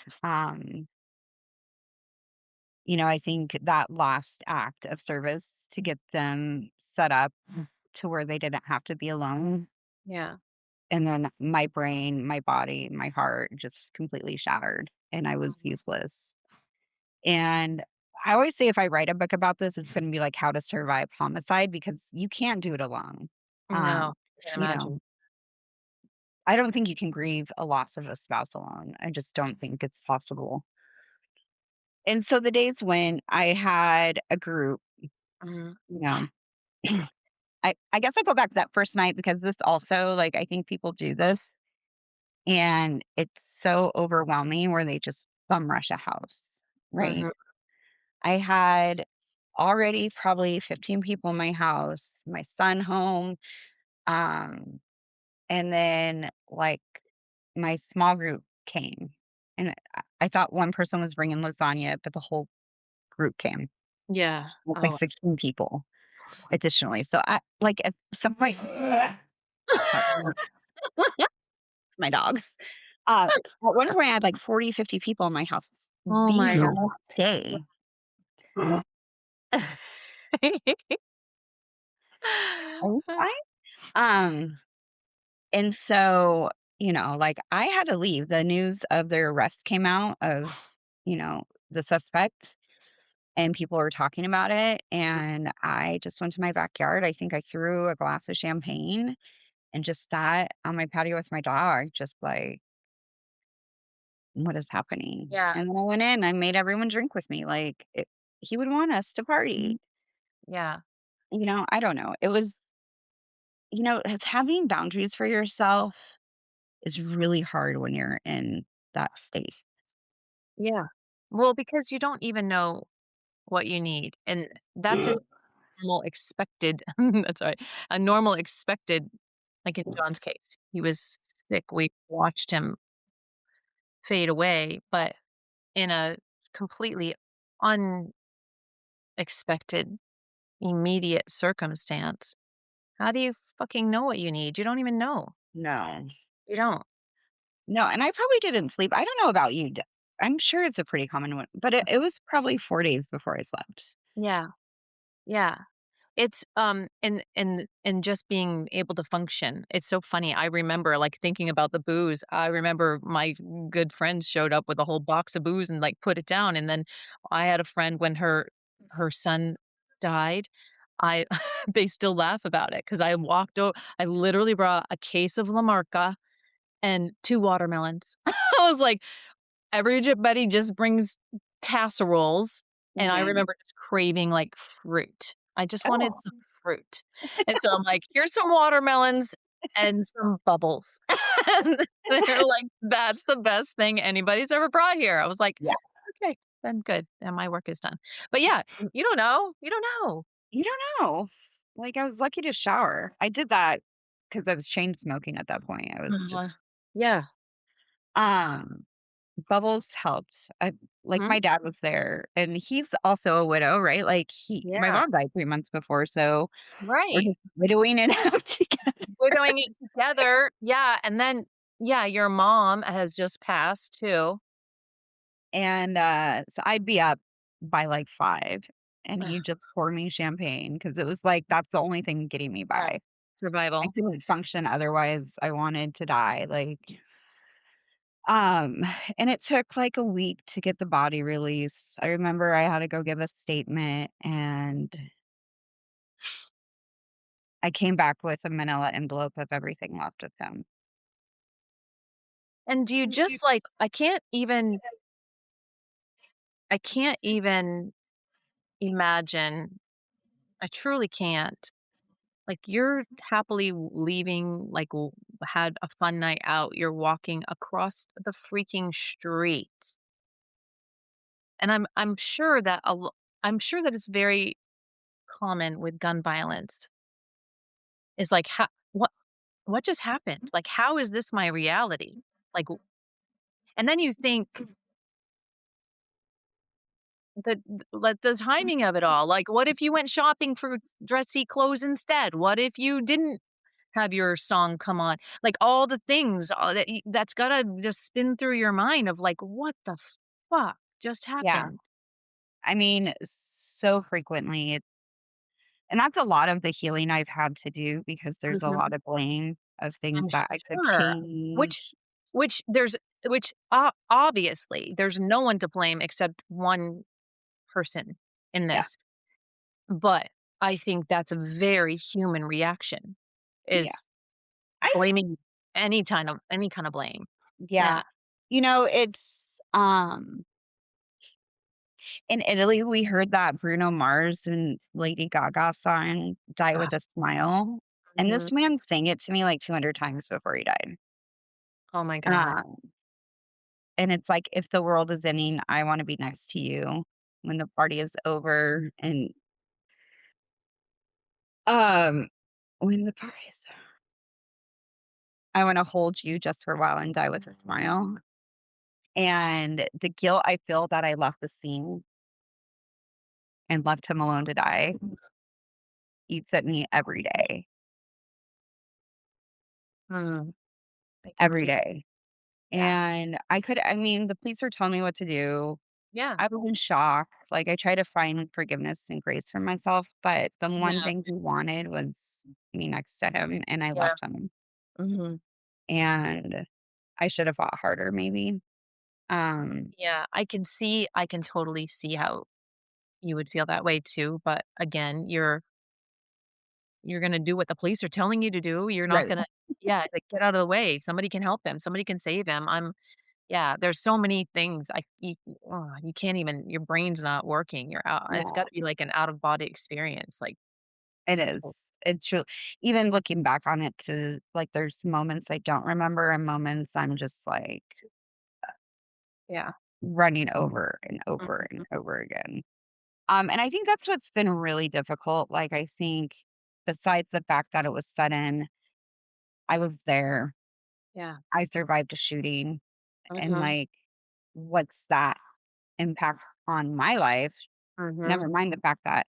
I think that last act of service to get them set up to where they didn't have to be alone, Yeah. and then my brain, my body, my heart just completely shattered, and I was Mhm. useless. And I always say if I write a book about this, it's gonna be like How to Survive Homicide because you can't do it alone. No, Um, I can't you imagine. know, I don't think you can grieve a loss of a spouse alone. I just don't think it's possible. And so the days when I had a group, Mhm. you know, I guess I go back to that first night because this also, like, I think people do this, and it's so overwhelming where they just bum rush a house, right? Mhm. I had already probably 15 people in my house, my son home, um, and then, like, my small group came, and I thought one person was bringing lasagna, but the whole group came, Yeah. like Oh. 16 people additionally. So I like, at some point sorry, it's my dog. At one point, I had, like, 40, 50 people in my house Oh the my god. next day. Are you fine? Um And so, like, I had to leave. The news of their arrest came out of, the suspect, and people were talking about it. And I just went to my backyard. I think I threw a glass of champagne and just sat on my patio with my dog, just like, what is happening? Yeah. And then I went in, I made everyone drink with me. Like, he would want us to party. Yeah. I don't know. It was, having boundaries for yourself is really hard when you're in that state. Yeah. Well, because you don't even know what you need, and that's a normal expected that's right, a normal expected like in John's case, he was sick, we watched him fade away, but in a completely unexpected, immediate circumstance. How do you fucking know what you need? You don't even know. No. You don't. No, and I probably didn't sleep. I don't know about you. I'm sure it's a pretty common one, but it was probably 4 days before I slept. Yeah. Yeah. It's, and just being able to function. It's so funny. I remember, like, thinking about the booze. I remember my good friends showed up with a whole box of booze and, like, put it down, and then I had a friend when her son died, I they still laugh about it because I literally brought a case of La Marca and 2 watermelons. I was like, everybody just brings casseroles, and I Mhm. remember just craving, like, fruit. I just wanted Oh, some fruit, and so I'm like, "Here's some watermelons and some bubbles." And they're like, "That's the best thing anybody's ever brought here." I was like, yeah. "Okay, then good, then my work is done." But yeah, you don't know, you don't know. You don't know. Like, I was lucky to shower. I did that because I was chain smoking at that point. I was just Uh-huh. Yeah. um, bubbles helped. Like, Mhm. my dad was there, and he's also a widow, right? Like, my Yeah. mom died 3 months before, so we're Right. just widowing it out together. We're doing it together. Yeah, and then yeah, your mom has just passed too. And, so I'd be up by, like, 5, and Ugh, he'd just pour me champagne because it was like, that's the only thing getting me yeah. by. I Survival. couldn't function otherwise, I wanted to die, like, um, and it took, like, a week to get the body released. I remember I had to go give a statement, and I came back with a manila envelope of everything left of him. And do you just like I can't even imagine I truly can't. Like, you're happily leaving, like, had a fun night out, you're walking across the freaking street, and I'm sure that it's very common with gun violence. Is like, "How what just happened? Like, how is this my reality?" Like, and then you think that like, the timing of it all, like, what if you went shopping for dressy clothes instead? What if you didn't have your song come on? Like, all the things, that's gotta just spin through your mind of, like, "What the fuck just Yeah. happened?" I mean, so frequently, and that's a lot of the healing I've had to do because there's a Mhm. lot of blame of things I'm that I could sure. Which change. there's obviously, there's no one to blame except one person in Yeah. this, but I think that's a very human reaction, Yeah. is I blaming any kind of blame. Yeah. Yeah. It's, in Italy, we heard that Bruno Mars and Lady Gaga song, "Die Ah, with a Smile," and mhm. this man sang it to me like 200 times before he died. Oh my god. Um, and it's like, "If the world is ending, I wanna be next to you when the party is over, and, um, when the party is I wanna hold you just for a while and die with a smile." And the guilt I feel that I left the scene and left him alone to die eats at me Mm, I can every see. day. Yeah. And I mean, the police were telling me what to do. Yeah. I was in shock. Like, I tried to find forgiveness and grace for myself, but the one Yeah. thing he wanted was me next to him, and I Yeah. left him. Mhm. And I should have fought harder, maybe. Um, Yeah, I can totally see how you would feel that way too, but again, you're gonna do what the police are telling you to do, you're not right. gonna yeah, like, get out of the way, somebody can help him, somebody can save him, yeah, there's so many things you can't even your brain's not working, you're out it's No, gotta be like an out of body experience, like it is. to It's true. Even looking back on it to like, there's moments I don't remember and moments I'm just like yeah. running over and over and Mhm. over again. And I think that's what's been really difficult. Like, I think besides the fact that it was sudden, I was there. Yeah. I survived a shooting, and Mhm. like, what's that impact on my life? Mhm. Never mind the fact that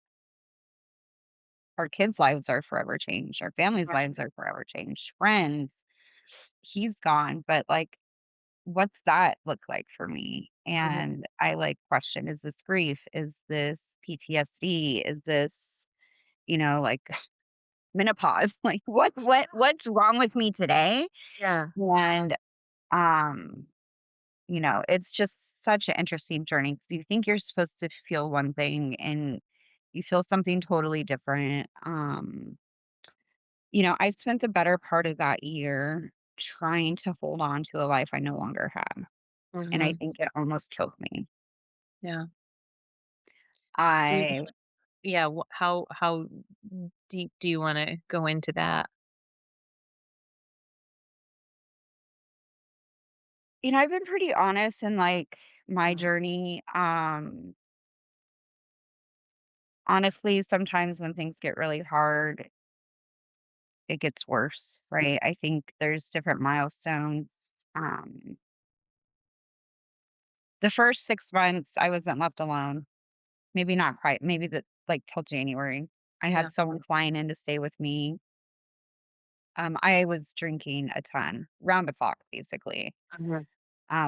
our kids' lives are forever changed, our families' Right. lives are forever changed, friends, he's gone, but like, what's that look like for me? Mhm. And I like question, is this grief? Is this PTSD? Is this, like menopause? Like, what's wrong with me today? Yeah. And um, it's just such an interesting journey because you think you're supposed to feel one thing and you feel something totally different. I spent the better part of that year trying to hold on to a life I no longer have. And I Mhm. think it almost killed me. Yeah. Do you I yeah, how deep do you wanna go into that? I've been pretty honest in like my Mhm. journey. Honestly, sometimes when things get really hard, it gets worse, right? I think there's different milestones. Um, the first 6 months, I wasn't left alone. Maybe not quite. Maybe like till January. I Yeah. had someone flying in to stay with me. I was drinking a ton, round the clock, basically. Mhm.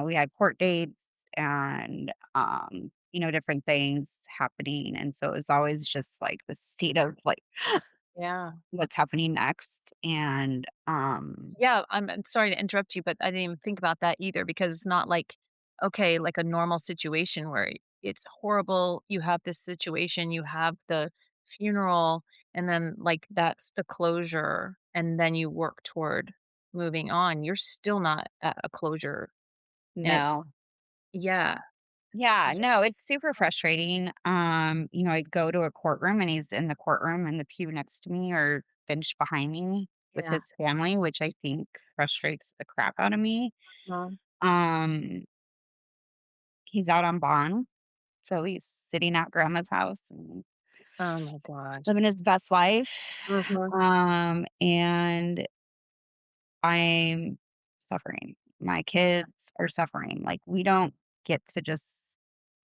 We had court dates and, different things happening. And so it was always just like the state of like Yeah. what's happening next. And Yeah, I'm sorry to interrupt you, but I didn't even think about that either because it's not like, okay, like a normal situation where it's horrible, you have this situation, you have the funeral, and then, like, that's the closure, and then you work toward moving on. You're still not at a closure, and it's no, yeah. Yeah, no, it's super frustrating. I go to a courtroom and he's in the courtroom and the pew next to me or bench behind me with Yeah. his family, which I think frustrates the crap out of me. Mhm. Um, he's out on bond, so he's sitting at grandma's house and Oh my god. living his best life. Mhm. And I'm suffering. My kids are suffering. Like we don't get to just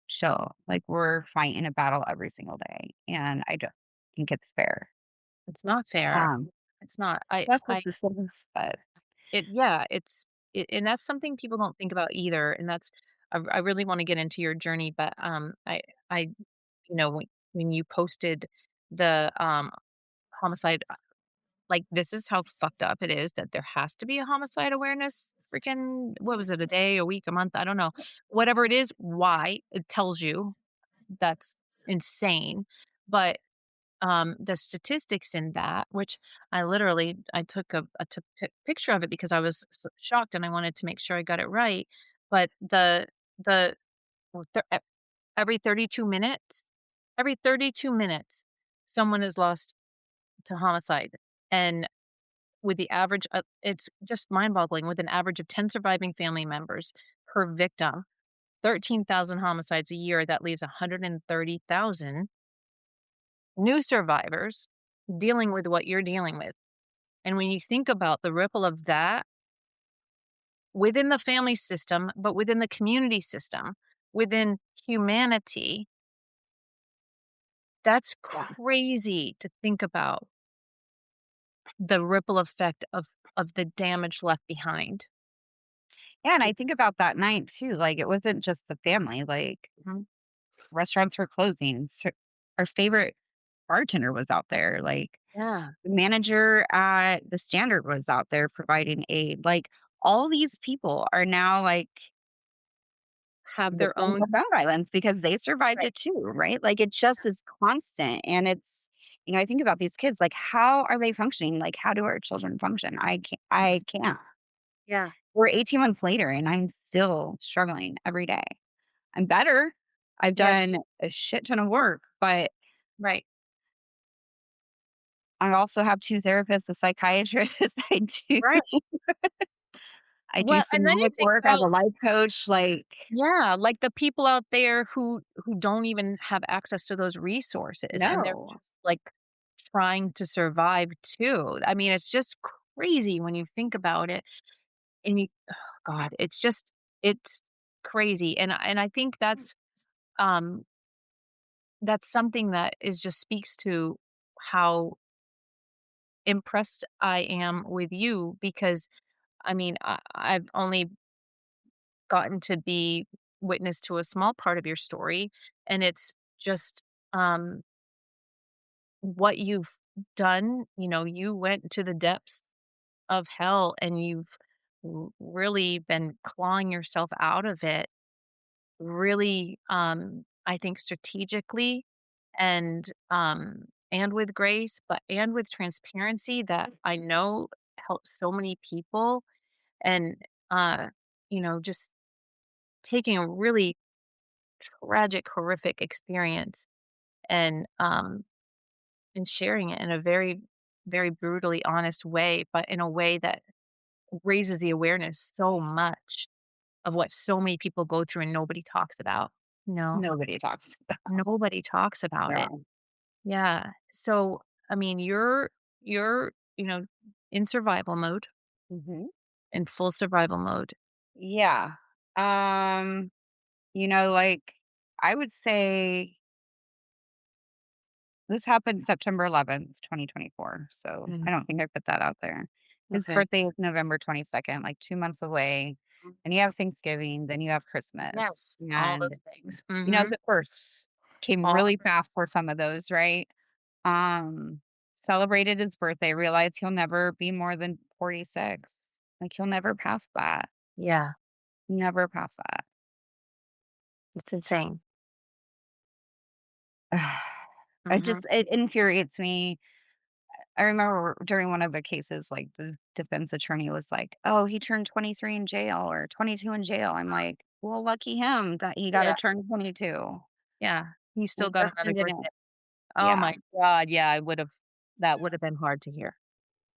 chill. Like we're fighting a battle every single day, and I don't think it's fair. It's not fair. Um, It's not. justice I system, but it yeah, and that's something people don't think about either, and that's I really wanna get into your journey, but, I when you posted the, homicide, this is how fucked up it is that there has to be a homicide awareness freaking what was it, a day, a week, a month, I don't know. Whatever it is, why, it tells you. That's insane, but the statistics in that, which I took a picture of it because I was shocked and I wanted to make sure I got it right. But the well, every 32 minutes, every 32 minutes, someone is lost to homicide, and with the average, it's just mind boggling. With an average of 10 surviving family members per victim, 13,000 homicides a year. That leaves 130,000 new survivors dealing with what you're dealing with. And when you think about the ripple of that within the family system, but within the community system, within humanity, that's yeah, crazy to think about the ripple effect of the damage left behind. yeah. And I think about that night too. Like it wasn't just the family. Like Mhm. restaurants were closing. So our favorite bartender was out there. Like Yeah. the manager at the Standard was out there providing aid. Like all these people are now like Have their victims own of gun violence because they survived right. it too, right? Like it just is constant. And I think about these kids, like how are they functioning? Like how do our children function? I can't. Yeah. We're 18 months later and I'm still struggling every day. I'm better. I've Yeah. done a shit ton of work, but Right. I also have two therapists, a psychiatrist. Right. I do Well, and then you somatic think work. I have about a life coach. Like, yeah, like the people out there who don't even have access to those resources, and they're no. just, trying to survive too. I mean, it's just crazy when you think about it, and you God, it's crazy, and I think um, that's something that is just speaks to how impressed I am with you because, I mean, I've only gotten to be witness to a small part of your story, and it's just, um, what you've done, you went to the depths of hell, and you've really been clawing yourself out of it, really, I think strategically and with grace, but and with transparency that I know helps so many people, and, uh, just taking a really tragic, horrific experience and, um, and sharing it in a very, very brutally honest way, but in a way that raises the awareness so much of what so many people go through and nobody talks about, you know? Nobody talks about. Nobody talks about it. No. Yeah. So, I mean, you're, in survival mode, Mhm. in full survival mode. Yeah. Um, like I would say this happened September 11th, 2024. So Mm, I don't think I put that out there. His okay. birthday is November 22nd, like 2 months away. Then you have Thanksgiving, then you have Christmas. Yes, all And, those things. Mhm. the first came All really those fast for some of those, right? Um, celebrated his birthday, realized he'll never be more than 46. Like he'll never pass that. yeah, Never pass that. it's insane. Mhm. It infuriates me. I remember during one of the cases, like the defense attorney was like, "Oh, he turned 23 in jail or 22 in jail." I'm like, Well, lucky him that he got Yeah, to turn 22. yeah. He still And got another Justin birthday. didn't. Oh Yeah. my god, yeah, I would've that would've been hard to hear.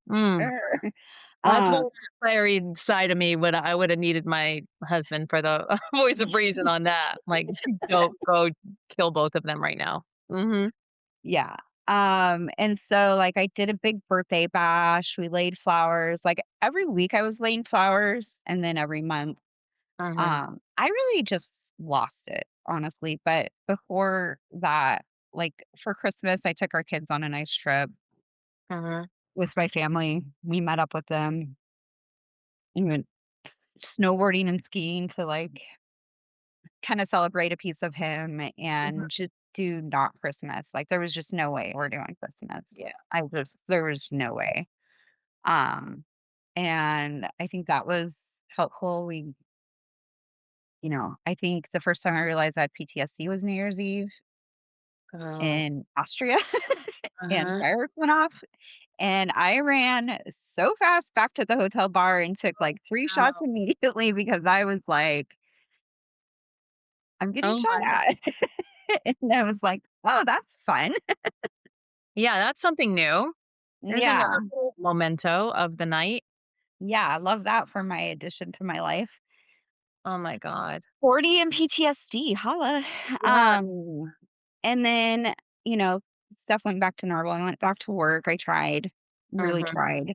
Mm. Sure. That's Um, one fiery side of me would I woulda needed my husband for the voice of reason on that, like, go kill both of them right now." Mhm. yeah. And so, like, I did a big birthday bash. We laid flowers. Like, every week I was laying flowers, and then every month. Mhm. I really just lost it, honestly. But before that, like, for Christmas, I took our kids on a nice trip Mhm. with my family. We met up with them and went snowboarding and skiing to, like, kinda celebrate a piece of him Mhm. and just do not Christmas. Like, there was just no way we're doing Yeah. Christmas. I just there was no way. Um, and I think that was helpful. I think the first time I realized I had PTSD was New Year's Eve Oh. in Austria, and Uh-huh. fireworks went off, and I ran so fast back to the hotel bar and took, like, 3 shots Oh. immediately because I was like, "I'm getting Oh shot my at." And I was like, "Oh, that's fun." yeah, that's something new. There's another Yeah. little memento of the night. Yeah, I love that for my addition to my life. Oh my god. 40 and PTSD, holla. Yeah. And then, you know, stuff went back to normal. I went back to work. I tried, really Mhm. tried.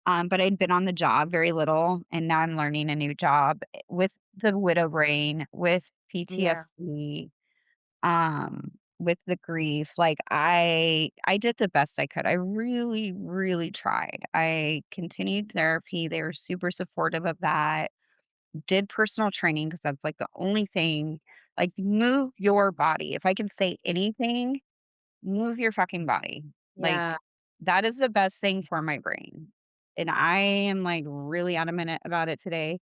But I'd been on the job very little, and now I'm learning a new job with the widow brain, with Yeah. PTSD, with the grief. Like I did the best I could. I really, really tried. I continued therapy. They were super supportive of that. Did personal training because that's like the only thing. Like, move your body. If I can say anything, move your fucking body. Like, Yeah. that is the best thing for my brain. And I am, like, really adamant about it today,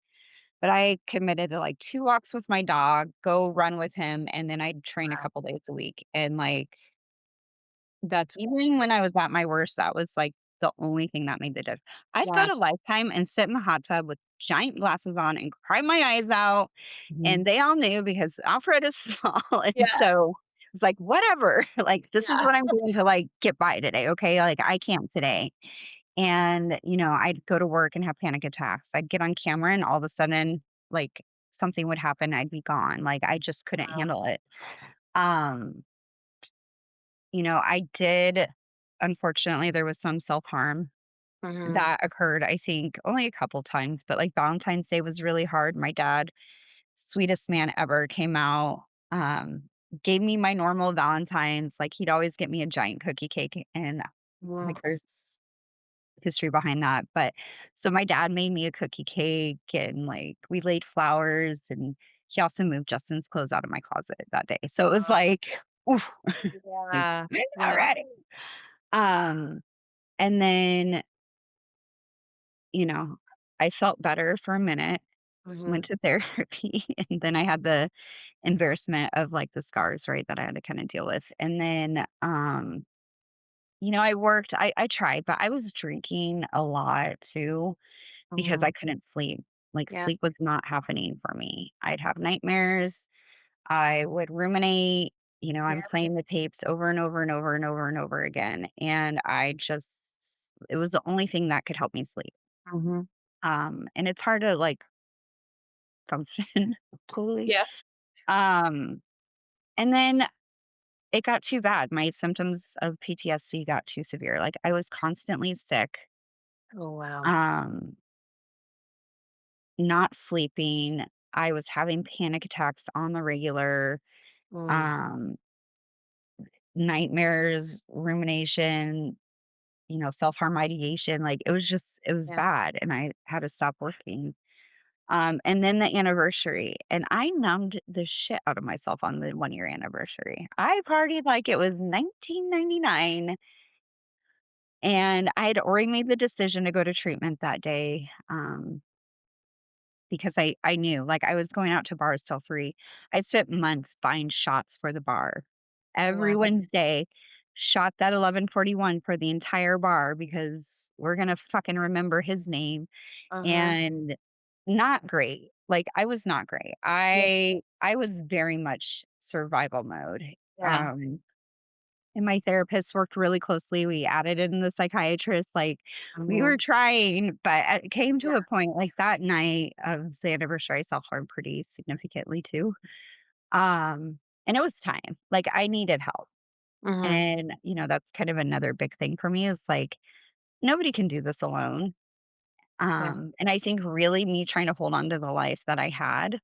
but I committed to, like, 2 walks with my dog, go run with him, and then I'd train a Wow. couple days a week. And, like, That's even when I was at my worst, that was, like, the only thing that made the difference. I'd go yeah. to Lifetime and sit in the hot tub with giant glasses on and cry my eyes out, Mhm. and they all knew because Alfred is small, and Yeah. so it's like, "Whatever, like, this is Yeah. what I'm doing to, like, get by today, okay? Like, I can't today." And, I'd go to work and have panic attacks. I'd get on camera and all of a sudden, like, something would happen, I'd be gone. Like, I just couldn't Wow. handle it. Um, I did unfortunately, there was some self-harm Mhm. that occurred, I think, only a couple times, but, like, Valentine's Day was really hard. My dad, sweetest man ever, came out, gave me my normal Valentine's. Like, he'd always get me a giant cookie cake, and, like, Mm. there's history behind that. But so my dad made me a cookie cake, and, like, we laid flowers, and he also moved Justin's clothes out of my closet that day. So it was like, oof, like, Yeah. "Maybe Yeah. already." Um, and then, you know, I felt better for a minute, Mhm. went to therapy, and then I had the embarrassment of, like, the scars, right, that I had to kinda deal with. And then, I tried, but I was drinking a lot too because I Mhm. couldn't sleep. Like, Yeah. sleep was not happening for me. I'd have nightmares, I would ruminate, I'm Yeah. playing the tapes over and over and over and over and over again, and it was the only thing that could help me sleep. Mhm. And it's hard to, like, function fully. Yeah. Um, and then it got too bad. My symptoms of PTSD got too severe. Like, I was constantly sick, Oh, wow. um, not sleeping. I was having panic attacks on the regular, Mm. um, nightmares, rumination, self-harm ideation. Like, it was Yeah. bad, and I had to stop working. And then the anniversary, and I numbed the shit out of myself on the one-year anniversary. I partied like it was 1999, and I had already made the decision to go to treatment that day, because I knew, like, I was going out to bars till 3. I spent months buying shots for the bar. Every Wow. Wednesday, shots at 11:41 for the entire bar because we're gonna fucking remember his name, Uh-huh. and not great. Like, I was not great. Yeah. I was very much survival mode. Yeah. Um, and my therapist worked really closely. We added in the psychiatrist, like, we were Mhm. trying, but it came Yeah. to a point, like, that night of the anniversary, I self-harmed pretty significantly too. And it was time. Like, I needed help. Mhm. And, that's kind of another big thing for me is, like, nobody can do this alone. Yeah. And I think really me trying to hold on to the life that I had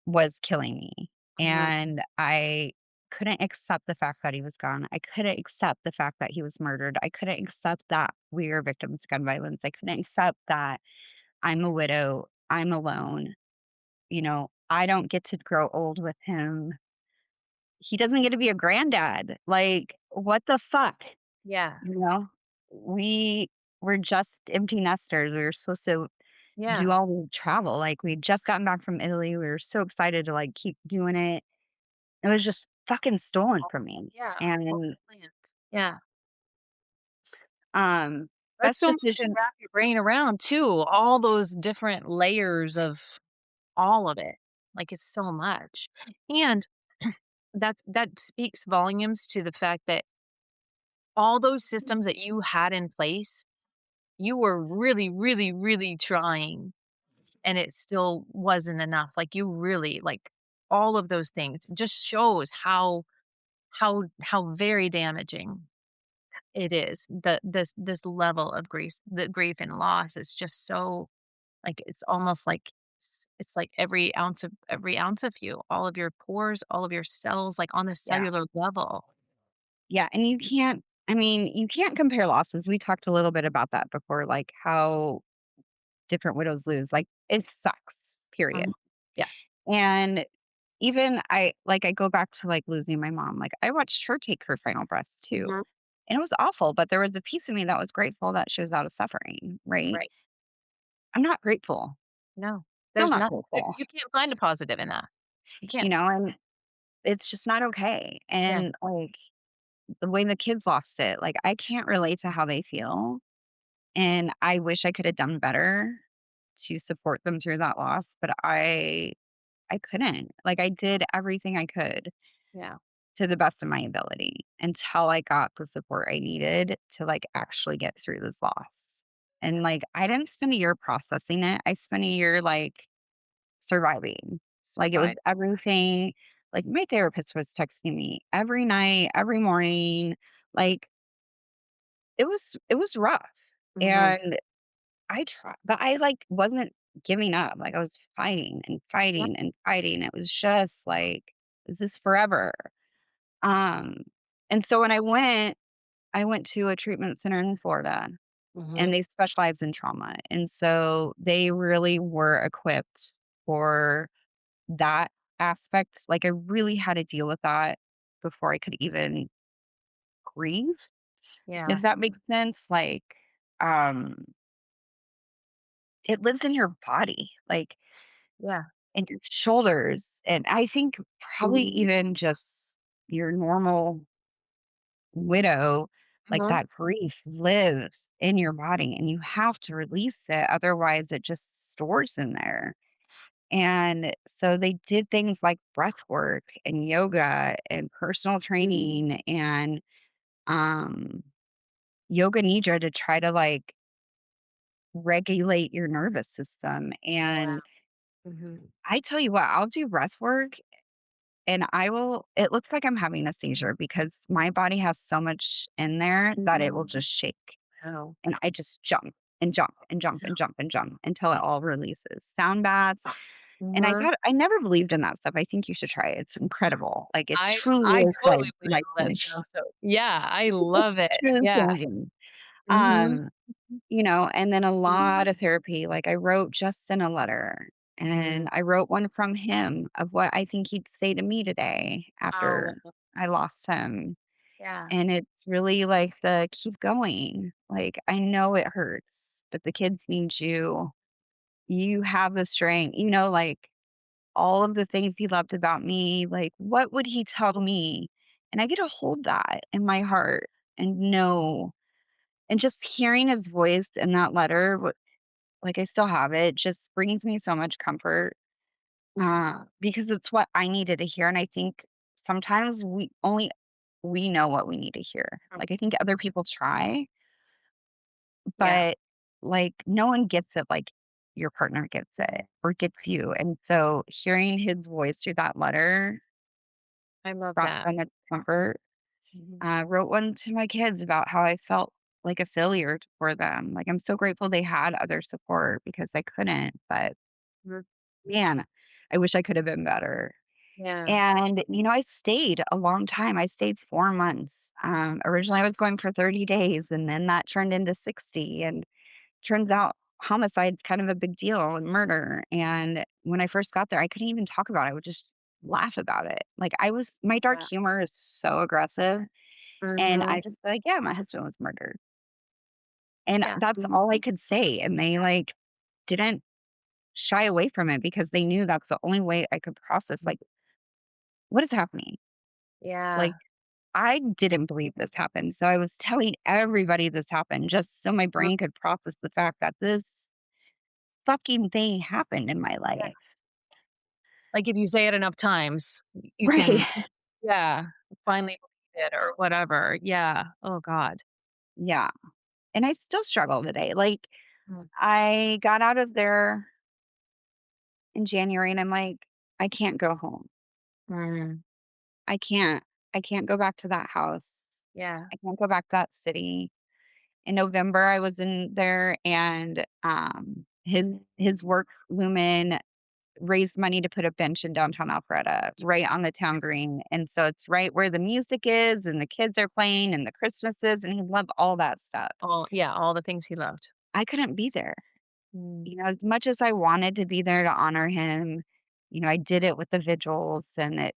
was killing me. Mhm. And I couldn't accept the fact that he was gone. I couldn't accept the fact that he was murdered. I couldn't accept that we are victims of gun violence. I couldn't accept that I'm a widow. I'm alone. I don't get to grow old with him. He doesn't get to be a granddad. Like, what the fuck? Yeah. You know? We were just empty nesters. We were supposed to do Yeah. all the travel. Like, we'd just gotten back from Italy. We were so excited to, like, keep doing it. It was just fucking stolen All from me. yeah, all And, the plans. Yeah. That's best so much to decision. wrap your brain around too, all those different layers of all of it. Like, it's so much. And that speaks volumes to the fact that all those systems that you had in place, you were really, really, really trying, and it still wasn't enough. Like, you really like, all of those things just shows how very damaging it is. This level of grief and loss is just so, like, it's almost like it's like every ounce of you, all of your pores, all of your cells, like, on the Yeah. cellular level. Yeah, and you can't compare losses. We talked a little bit about that before, like, how different widows lose. Like, it sucks, Mhm. period. Yeah. And even I go back to, like, losing my mom. Like, I watched her take her final breaths too, Mhm. and it was awful, but there was a piece of me that was grateful that she was out of suffering, right? Right. I'm not grateful. No. Still There's not not there grateful, you can't find a positive in that. You can't. and it's just not okay. Yeah. And, like, the way the kids lost it, like, I can't relate to how they feel, and I wish I could have done better to support them through that loss, but I couldn't. Like, I did everything I could Yeah. to the best of my ability until I got the support I needed to, like, actually get through this loss. And, Yeah. like, I didn't spend a year processing it. I spent a year, like, surviving. Like, it was Survive. everything. Like, my therapist was texting me every night, every morning. Like, it was rough. Mhm. And I tried, but I, like, wasn't giving up. Like, I was fighting and Yeah. fighting and fighting. It was just like, is this forever? Um, and so when I went to a treatment center in Florida, and Mhm. they specialize in trauma. And so they really were equipped for that aspect. Like, I really had to deal with that before I could even grieve, Yeah. if that makes sense. Like, um, it lives in your body, like, Yeah. in your shoulders. And I think probably even just your normal widow, like, Mhm. that grief lives in your body and you have to release it. Otherwise, it just stores in there. And so they did things like breath work and yoga and personal training and um, yoga nidra to try to, like, regulate your nervous system. Wow. And Mhm. I tell you what, I'll do breath work and it looks like I'm having a seizure because my body has so much in there that it will just shake. Wow. And I just jump and jump and jump and jump and jump until it all releases. Sound baths. And Mhm. I never believed in that stuff. I think you should try it. It's incredible. Like, it truly I is, like, totally believe in life all that changing. stuff, so yeah, I love it. Truly Yeah. changing. Mhm. Um, and then a lot of therapy. Like, I wrote Justin a letter, Mhm. and I wrote one from him of what I think he'd say to me today Oh, after I lost him. yeah. And it's really like the keep going. Like, I know it hurts, but the kids need you. You have the strength, like, all of the things he loved about me, like, what would he tell me? And I get to hold that in my heart and know. And just hearing his voice in that letter, like, I still have it, just brings me so much comfort, because it's what I needed to hear, and I think sometimes we know what we need to hear. Like, I think other people try, Yeah, but, like, no one gets it like your partner gets it or gets you, and so hearing his voice through that letter I love brought that. so much comfort. Mhm. Wrote one to my kids about how I felt like a failure for them. Like, I'm so grateful they had other support because I couldn't, but Mhm. man, I wish I could have been better. Yeah. And, I stayed a long time. I stayed 4 months. Originally, I was going for 30 days, and then that turned into 60. And turns out homicide's kind of a big deal and murder. And when I first got there, I couldn't even talk about it. I would just laugh about it. Like, my dark Yeah. humor is so aggressive. And Mhm. I just be like, yeah, my husband was murdered. And Yeah. that's all I could say. And they like didn't shy away from it because they knew that's the only way I could process, like, what is happening? Yeah. Like, I didn't believe this happened, so I was telling everybody this happened just so my Mhm. brain could process the fact that this fucking thing happened in my Yeah. life. Like, if you say it enough times, you Right. can yeah, finally believe it or whatever. Yeah. Oh god. Yeah, and I still struggle today. Like, Mm. I got out of there in January, and I'm like, "I can't go home. Mm. I can't. I can't go back to that house. Yeah. I can't go back to that city." In November, I was in there, and, his work lumen raised money to put a bench in downtown Alpharetta, right on the town green, and so it's right where the music is, and the kids are playing, and the Christmases, and he loved all that stuff. All the things he loved. I couldn't be there. Mm. As much as I wanted to be there to honor him, I did it with the vigils, and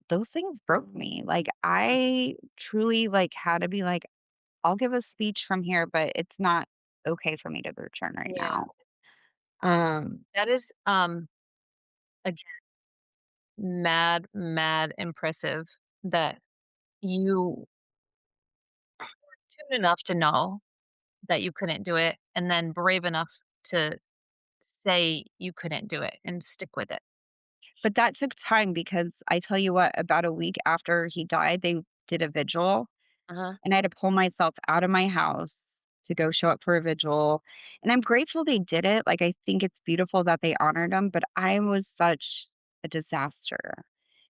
those things broke me. Like, I truly, like, had to be like, "I'll give a speech from here, but it's not okay for me to return right Yeah. now." Um, That is, again, mad impressive that you tuned enough to know that you couldn't do it, and then brave enough to say you couldn't do it and stick with it. but that took time because I tell you what, about a week after he died, they did a vigil, Uh-huh. and I had to pull myself out of my house to go show up for a vigil, and I'm grateful they did it. Like, I think it's beautiful that they honored him, but I was such a disaster.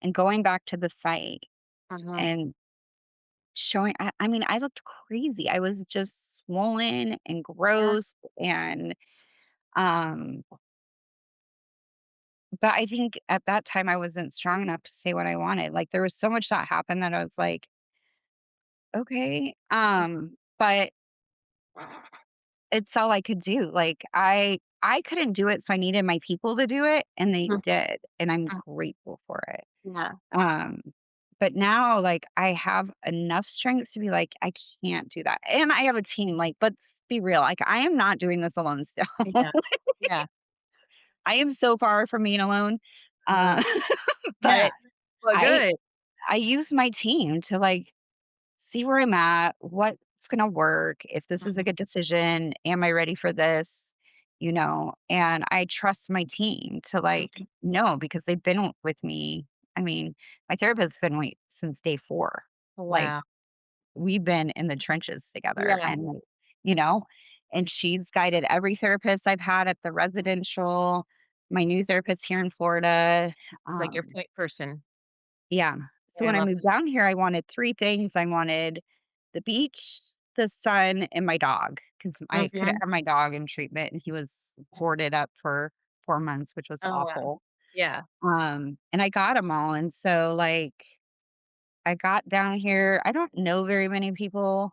And going back to the site Uh-huh. and showing I mean, I looked crazy. I was just swollen and Yeah. gross, and, um but I think at that time, I wasn't strong enough to say what I wanted. Like, there was so much that happened that I was like, "Okay," but it's all I could do. Like, I couldn't do it, so I needed my people to do it, and they Mhm. did, and I'm Mm. grateful for it. Yeah. Um, but now, like, I have enough strength to be like, "I can't do that," and I have a team, like, let's be real, like, I am not doing this alone still. Yeah. Yeah. I am so far from being alone, Uh-huh. uh, Yeah. but Well, I good. I use my team to, like, see where I'm at, what's gonna work, if this is a Mhm. good decision, am I ready for this, and I trust my team to, like, Mhm. know because they've been with me. I mean, my therapist's been with since day 4. Like, Wow. we've been in the trenches together, Yeah. and, you know, and she's guided every therapist I've had at the residential, my new therapist here in Florida. It's like your um point person. yeah. So I when I love moved it. down here, I wanted 3 things. I wanted the beach, the sun, and my dog because I couldn't Mhm. have my dog in treatment, and he was boarded up for 4 months, which was Oh, wow. awful. Yeah. And I got them all, and so, like, I got down here. I don't know very many people.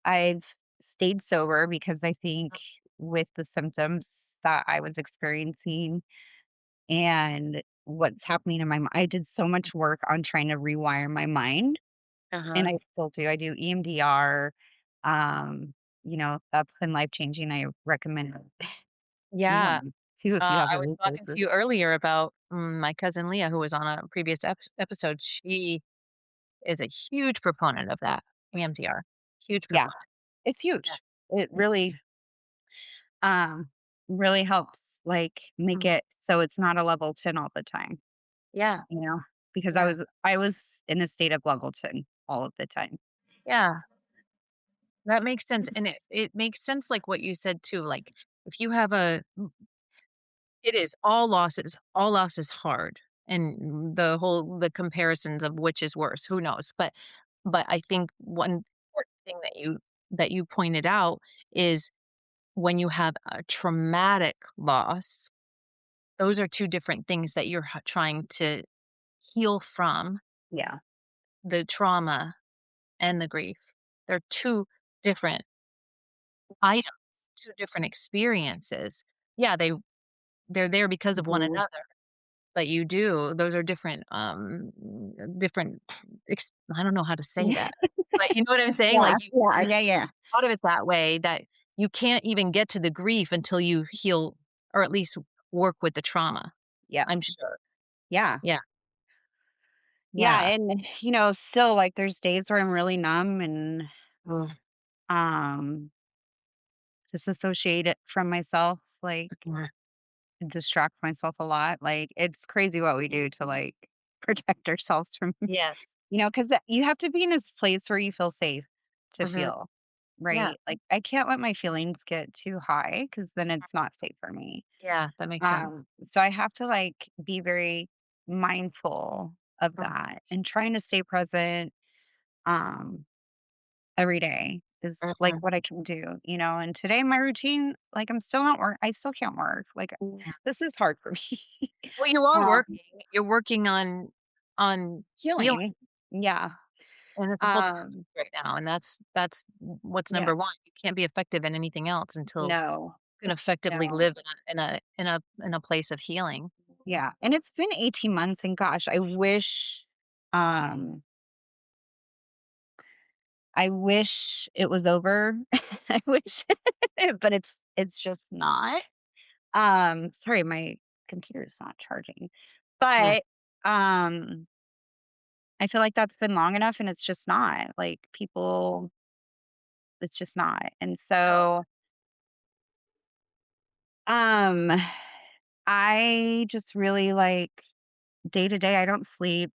I've stayed sober because I think with the symptoms that I was experiencing and what's happening in my mind, I did so much work on trying to rewire my mind, and Uh-huh. I still do. I do EMDR. That's been life changing. I recommend it, Yeah. too if you have I the was talking resources. to you earlier about, my cousin Leah, who was on a previous episode. She is a huge proponent of that, EMDR. Huge Yeah, proponent. it's Yeah. huge. It really. um, really helps, like, make Mhm. it so it's not a level 10 all the time, Yeah, you know? Because yeah, I was in a state of level 10 all of the time. yeah. That makes sense, and it makes sense, like, what you said too, like, if you have a it is, all loss is hard, and the comparisons of which is worse, who knows, but I think one important thing that you pointed out is when you have a traumatic loss, those are 2 different things that you're trying to heal from, Yeah, the trauma and the grief. They're 2 different items, 2 different experiences. Yeah, they're there because of one mhm. another, but you do those are different, different I don't know how to say that, but you know what I'm saying? Yeah, Like, yeah, you yeah, yeah. thought of it that way, that you can't even get to the grief until you heal or at least work with the trauma, Yep. I'm sure. Yeah. Yeah, Yeah, yeah. and, still, like, there's days where I'm really numb and, Mm, um, disassociate it from myself, like, mhm. distract myself a lot, like, it's crazy what we do to, like, protect ourselves from Yes. because you have to be in this place where you feel safe to Mhm. feel, Yeah, right? Like, I can't let my feelings get too high because then it's not safe for me. yeah, that makes sense. So I have to, like, be very mindful of Mhm, that and trying to stay present, um, every day is, like, mhm. what I can do, and today my routine, like, I still can't work, like, Yeah. this is hard for me. Well, you are Um, working. You're working on healing. healing. Yeah. And it's a full time Um, right now, and that's what's yeah. number 1. You can't be effective in anything else until No. you can effectively No. live in a place of healing. Yeah, and it's been 18 months, and gosh, I wish it was over. I wish, but it's just not. Sorry, my computer's not charging. Mm, But, um, I feel like that's been long enough, and it's just not. Like, people it's just not. And so, um, I just really, like, day to day, I don't sleep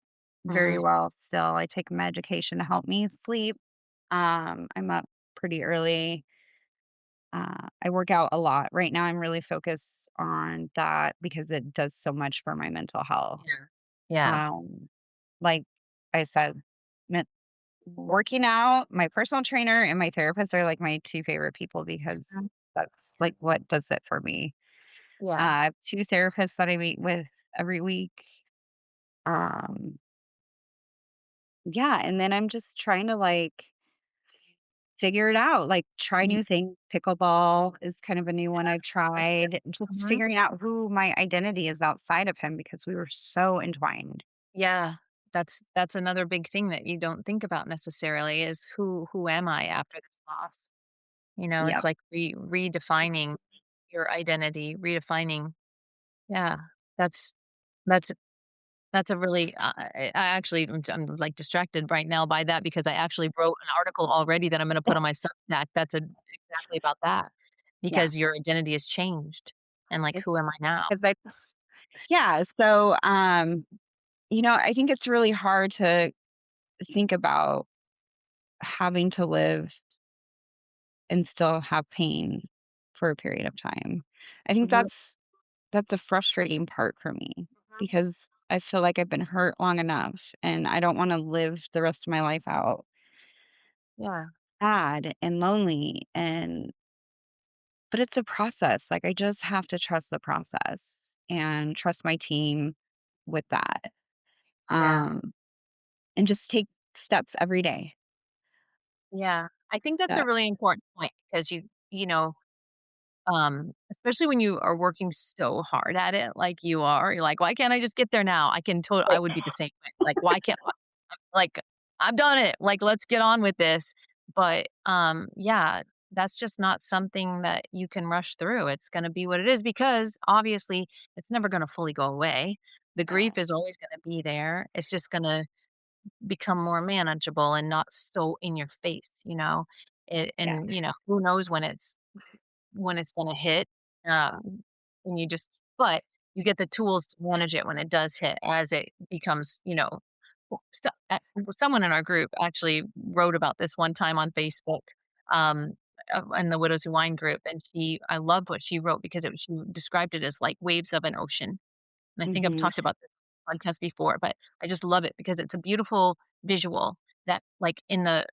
very mhm, well still. I take medication to help me sleep. I'm up pretty early. I work out a lot. Right now, I'm really focused on that because it does so much for my mental health. yeah. Yeah. Um, like I said, men- working out, my personal trainer and my therapist are like my two favorite people because Mhm. that's like what does it for me. Yeah. I have two therapists that I meet with every week. Um, yeah, and then I'm just trying to like figure it out, like, try Ye new things. Pickleball is kind of a new one I've That's good. tried. Just Mhm. figuring out who my identity is outside of him because we were so entwined. Yeah. That's another big thing that you don't think about necessarily is who am I after this loss? You know, it's Yep. like redefining your identity, redefining yeah. That's that's That's a really I actually I'm, like, distracted right now by that because I actually wrote an article already that I'm gonna put on my Substack that's exactly about that, Yeah. because your identity has changed, and, like, who It's am I now? because I yeah, so, I think it's really hard to think about having to live and still have pain for a period of time. I think Mhm, that's a frustrating part for me mhm. because I feel like I've been hurt long enough and I don't wanna live the rest of my life out Yeah, sad and lonely but it's a process. Like I just have to trust the process and trust my team with that. yeah, Um and just take steps every day. yeah. I think that's a That really important point because you know, especially when you are working so hard at it like you are, you're like, "Why can't I just get there now?" I would be the same way, like, "Why can't like, I've done it, like, let's get on with this." But, yeah, that's just not something that you can rush through. It's gonna be what it is because, obviously, it's never gonna fully go away. The grief no. is always gonna be there. It's just gonna become more manageable and not so in your face, you know? Yeah. Who knows when it's gonna hit, and you just but you get the tools to manage it when it does hit as it becomes, someone in our group actually wrote about this one time on Facebook, um, in the Widows Who Wine group, and I loved what she wrote because she described it as like waves of an ocean. And I think I've Mhm. talked about this podcast before, but I just love it because it's a beautiful visual that, like, in the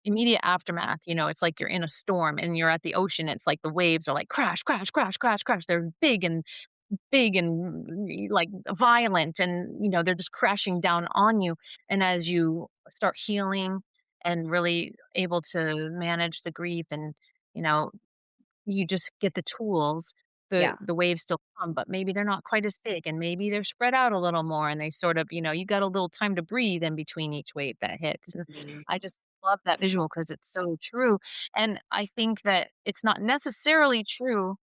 immediate aftermath, it's like you're in a storm and you're at the ocean. It's like the waves are like crash, crash, crash, crash, crash. They're big and like violent, and they're just crashing down on you. And as you start healing and really able to manage the grief, and you know you just get the tools. The Yeah. the waves still come, but maybe they're not quite as big, and maybe they're spread out a little more, and they sort of, you got a little time to breathe in between each wave that hits. And Mhm. I just love that visual because it's so true. And I think that it's not necessarily true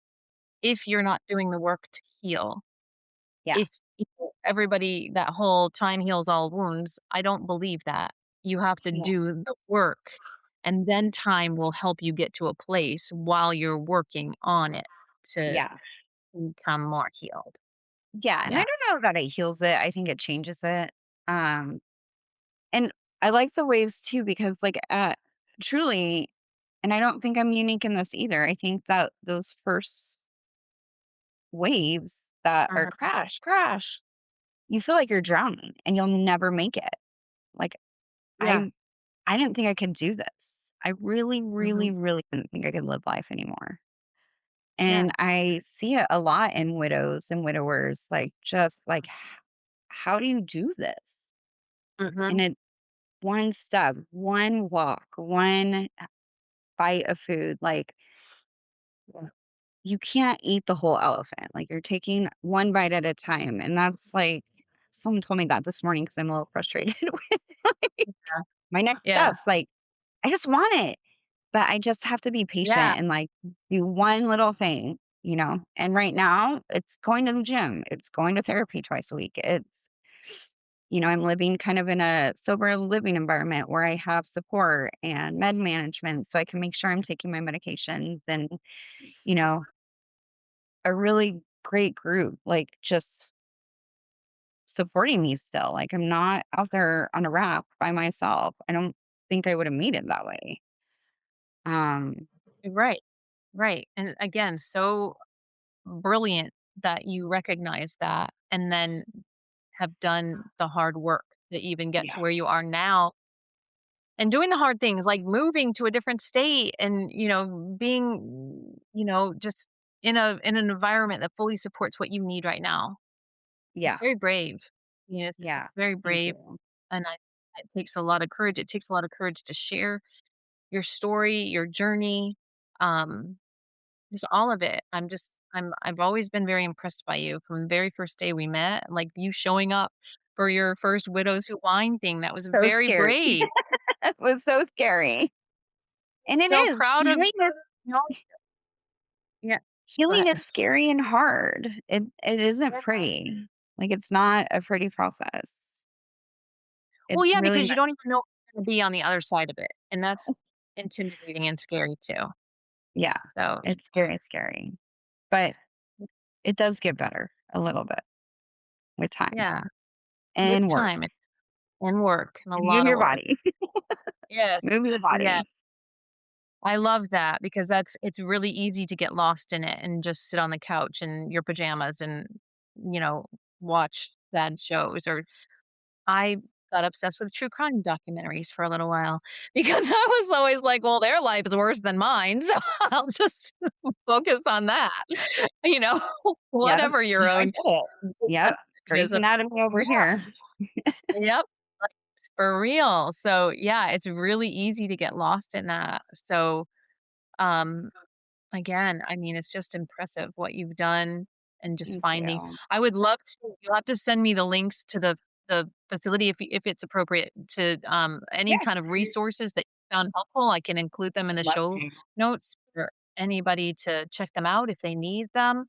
if you're not doing the work to heal. Yeah. If everybody that whole time heals all wounds, I don't believe that. You have to Yeah. do the work, and then time will help you get to a place while you're working on it to Yeah. become more healed. Yeah, and I Yeah. don't know that it heals it, I think it changes it. Um, and I like the waves too because, like, truly, and I don't think I'm unique in this either, I think that those first waves that are Mhm. crash, crash, you feel like you're drowning and you'll never make it. Like, Yeah. I didn't think I could do this. I really, really, Mhm. really didn't think I could live life anymore. Yeah. And I see it a lot in widows and widowers, like, just like, how do you do this? And Mhm. it one step, one walk, one bite of food, like, Yeah. you can't eat the whole elephant. Like, you're taking one bite at a time. And that's like, someone told me that this morning because I'm a little frustrated with like, my next Yeah. steps. Like, I just want it, but I just have to be Yeah. patient and like do one little thing, you know? And right now, it's going to the gym, it's going to therapy twice a week. I'm living kind of in a sober living environment where I have support and med management so I can make sure I'm taking my medications and, you know, a really great group, like just supporting me still. Like I'm not out there on a raft by myself. I don't think I would have made it that way. Um, Right. Right. And again, so brilliant that you recognize that and then have done the hard work to even get to yeah, where you are now, and doing the hard things like moving to a different state and, being, just in an environment that fully supports what you need right now. It's yeah, very brave. It's yeah. very Thank brave, you. and it takes a lot of courage. It takes a lot of courage to share your story, your journey, um, just all of it. I've always been very impressed by you from the very first day we met, like, you showing up for your first Widows Who Wine thing. That was So very scary. brave. It was so scary. And it So is. proud of you. Yeah. Go Healing ahead. is scary and hard. It isn't Yeah. pretty. Like it's not a pretty process. Well, It's yeah, really because you not. don't even know what's gonna be on the other side of it, and that's intimidating and scary too. Yeah. So, It's scary, scary. But it does get better a little bit with time yeah, with and work. time and work and a Move lot of your work. body. Yes. Move your Yeah. body. I love that because it's really easy to get lost in it and just sit on the couch in your pajamas and, you know, watch sad shows. Or I got obsessed with true crime documentaries for a little while because I was always like, well, their life is worse than mine. So I'll just focus on that, you know, Yep. whatever your No, I own get it. Yep. Grey's mechanism. Anatomy over Yeah. here. Yep. Like, for real. So yeah, it's really easy to get lost in that. So, um, again, I mean, it's just impressive what you've done and just Thank finding. you. I would love to. You'll have to send me the links to the facility if it's appropriate to, any Yeah. kind of resources that you found helpful. I can include them in the Love show to. notes for anybody to check them out if they need them.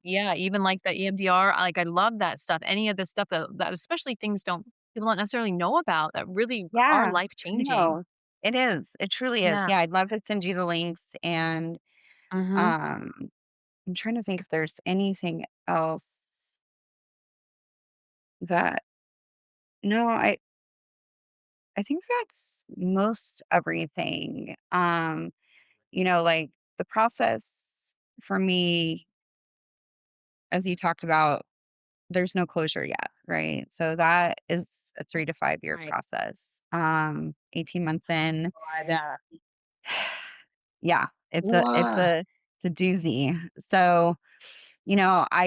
Yeah, even like the EMDR, like, I love that stuff. Any of the stuff that especially things people don't necessarily know about that really are Yeah. life changing. No. It is. It truly is. Yeah. Yeah, I'd love to send you the links and Mhm. Um, I'm trying to think if there's anything else that no, I think that's most everything. Like the process for me, as you talked about, there's no closure yet, right? So that is a 3 to 5 year Right. process. 18 months in, Oh, I bet. yeah, Wha it's a doozy. So,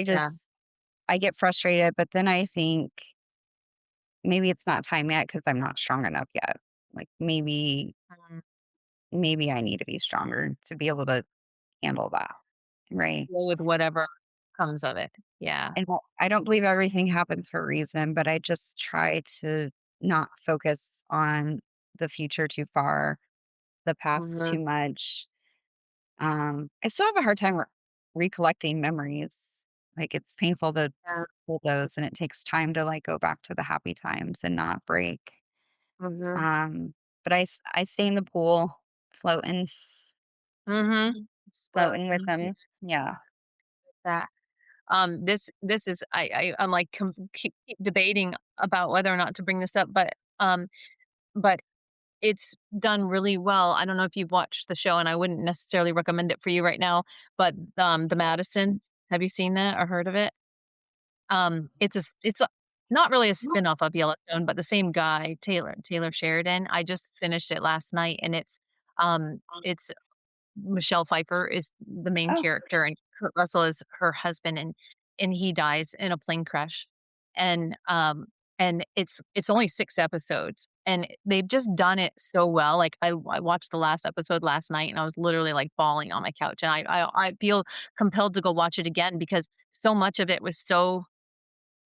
Yeah. I get frustrated, but then I think maybe it's not time yet because I'm not strong enough yet. Like Mhm. maybe I need to be stronger to be able to handle that, right? Deal with whatever comes of it. Yeah. And I don't believe everything happens for a reason, but I just try to not focus on the future too far, the past Mhm. too much. I still have a hard time recollecting memories. Like it's painful to Yeah. pull those, and it takes time to like go back to the happy times and not break. Mhm. Um, but I stay in the pool, floating, Mhm. floating with Floating. Yeah, them. Yeah. that. This is I'm like keep debating about whether or not to bring this up, but it's done really well. I don't know if you've watched the show, and I wouldn't necessarily recommend it for you right now, but, The Madison, have you seen that or heard of it? It's not really a spin-off of Yellowstone, but the same guy, Taylor Sheridan. I just finished it last night, and it's Michelle Pfeiffer is the main Oh, character, and Kurt Russell is her husband, and he dies in a plane crash, and, um, and it's only 6 episodes, and they've just done it so well. Like, I watched the last episode last night, and I was literally, like, bawling on my couch, and I feel compelled to go watch it again because so much of it was so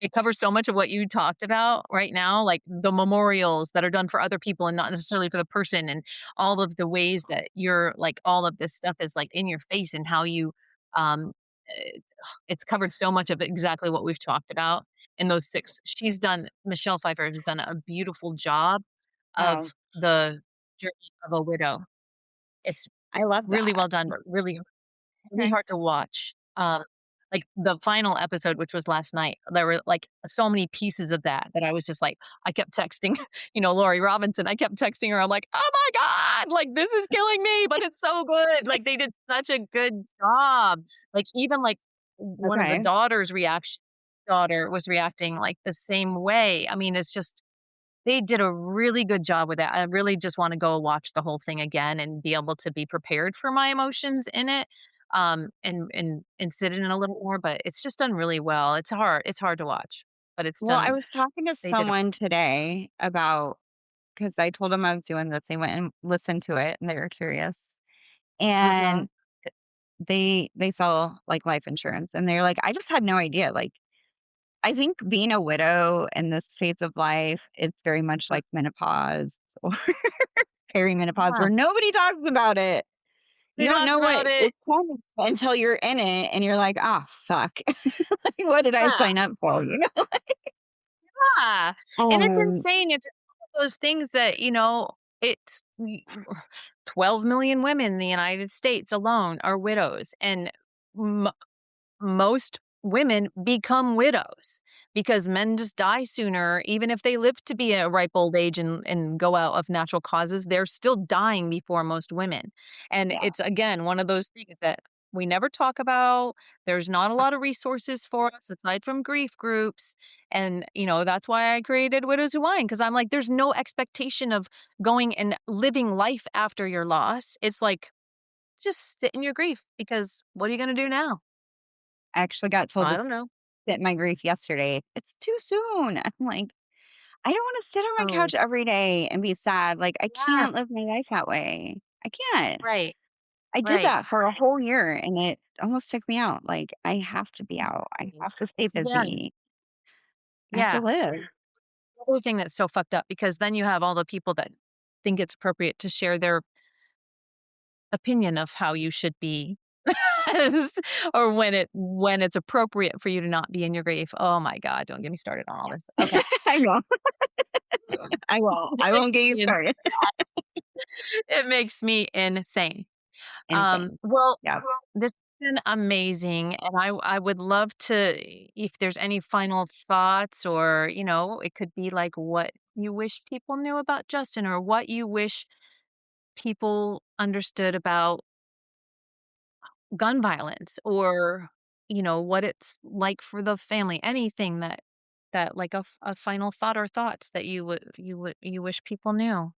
it covers so much of what you talked about right now, like the memorials that are done for other people and not necessarily for the person, and all of the ways that you're like all of this stuff is like in your face and how you um eh, it's covered so much of exactly what we've talked about in those 6. Michelle Pfeiffer has done a beautiful job wow. of the journey of a widow. It's I love really that. well done, but really Okay. hard to watch. Like the final episode, which was last night, there were like so many pieces of that I was just like, I kept texting, Lori Robinson. I kept texting her. I'm like, oh my God, like this is killing me, but it's so good. Like they did such a good job. Like even like one of the Okay. daughter was reacting like the same way. I mean, it's just they did a really good job with that. I really just wanna go watch the whole thing again and be able to be prepared for my emotions in it, and sit in it a little more, but it's just done really well. It's hard to watch, but it's Well, I done was talking to they did a someone today about because I told them I was doing this. They went and listened to it and they were curious. Mhm. And they sell like life insurance and they're like, I just had no idea. Like I think being a widow in this phase of life, it's very much Mhm. like menopause or perimenopause Yeah. where nobody talks about it. You He don't talks know what about it. it's coming until you're in it and you're like, ah, fuck. Like, what did I Yeah. sign up for? Yeah, and it's Um, insane. It's one of those things that, it's 12 million women in the United States alone are widows, and most women become widows because men just die sooner. Even if they live to be a ripe old age and go out of natural causes, they're still dying before most women. And yeah. it's again one of those things that we never talk about. There's not a lot of resources for us aside from grief groups. And, that's why I created Widows Who Whine because I'm like, there's no expectation of going and living life after your loss. It's like, just sit in your grief because what are you going to do now? I actually got told I to don't know. sit in my grief yesterday. It's too soon. I'm like, I don't want to sit on my Oh, couch every day and be sad. Like, I yeah. can't live my life that way. I can't. Right, I did right. that for a whole year and it almost took me out. Like, I have to be out. I Exactly. have to stay Yeah, busy. I have to yeah. live. The other thing that's so fucked up because then you have all the people that think it's appropriate to share their opinion of how you should be or when it's appropriate for you to not be in your grief. Oh my god, don't get me started on all this. Okay. I won't. I won't. It I makes won't get you me in started. it makes me insane. Insane. Well, Yeah. this has been amazing, and I would love to if there's any final thoughts or, it could be like what you wish people knew about Justin or what you wish people understood about gun violence or, what it's like for the family. Anything that like a final thought or thoughts that you wish people knew.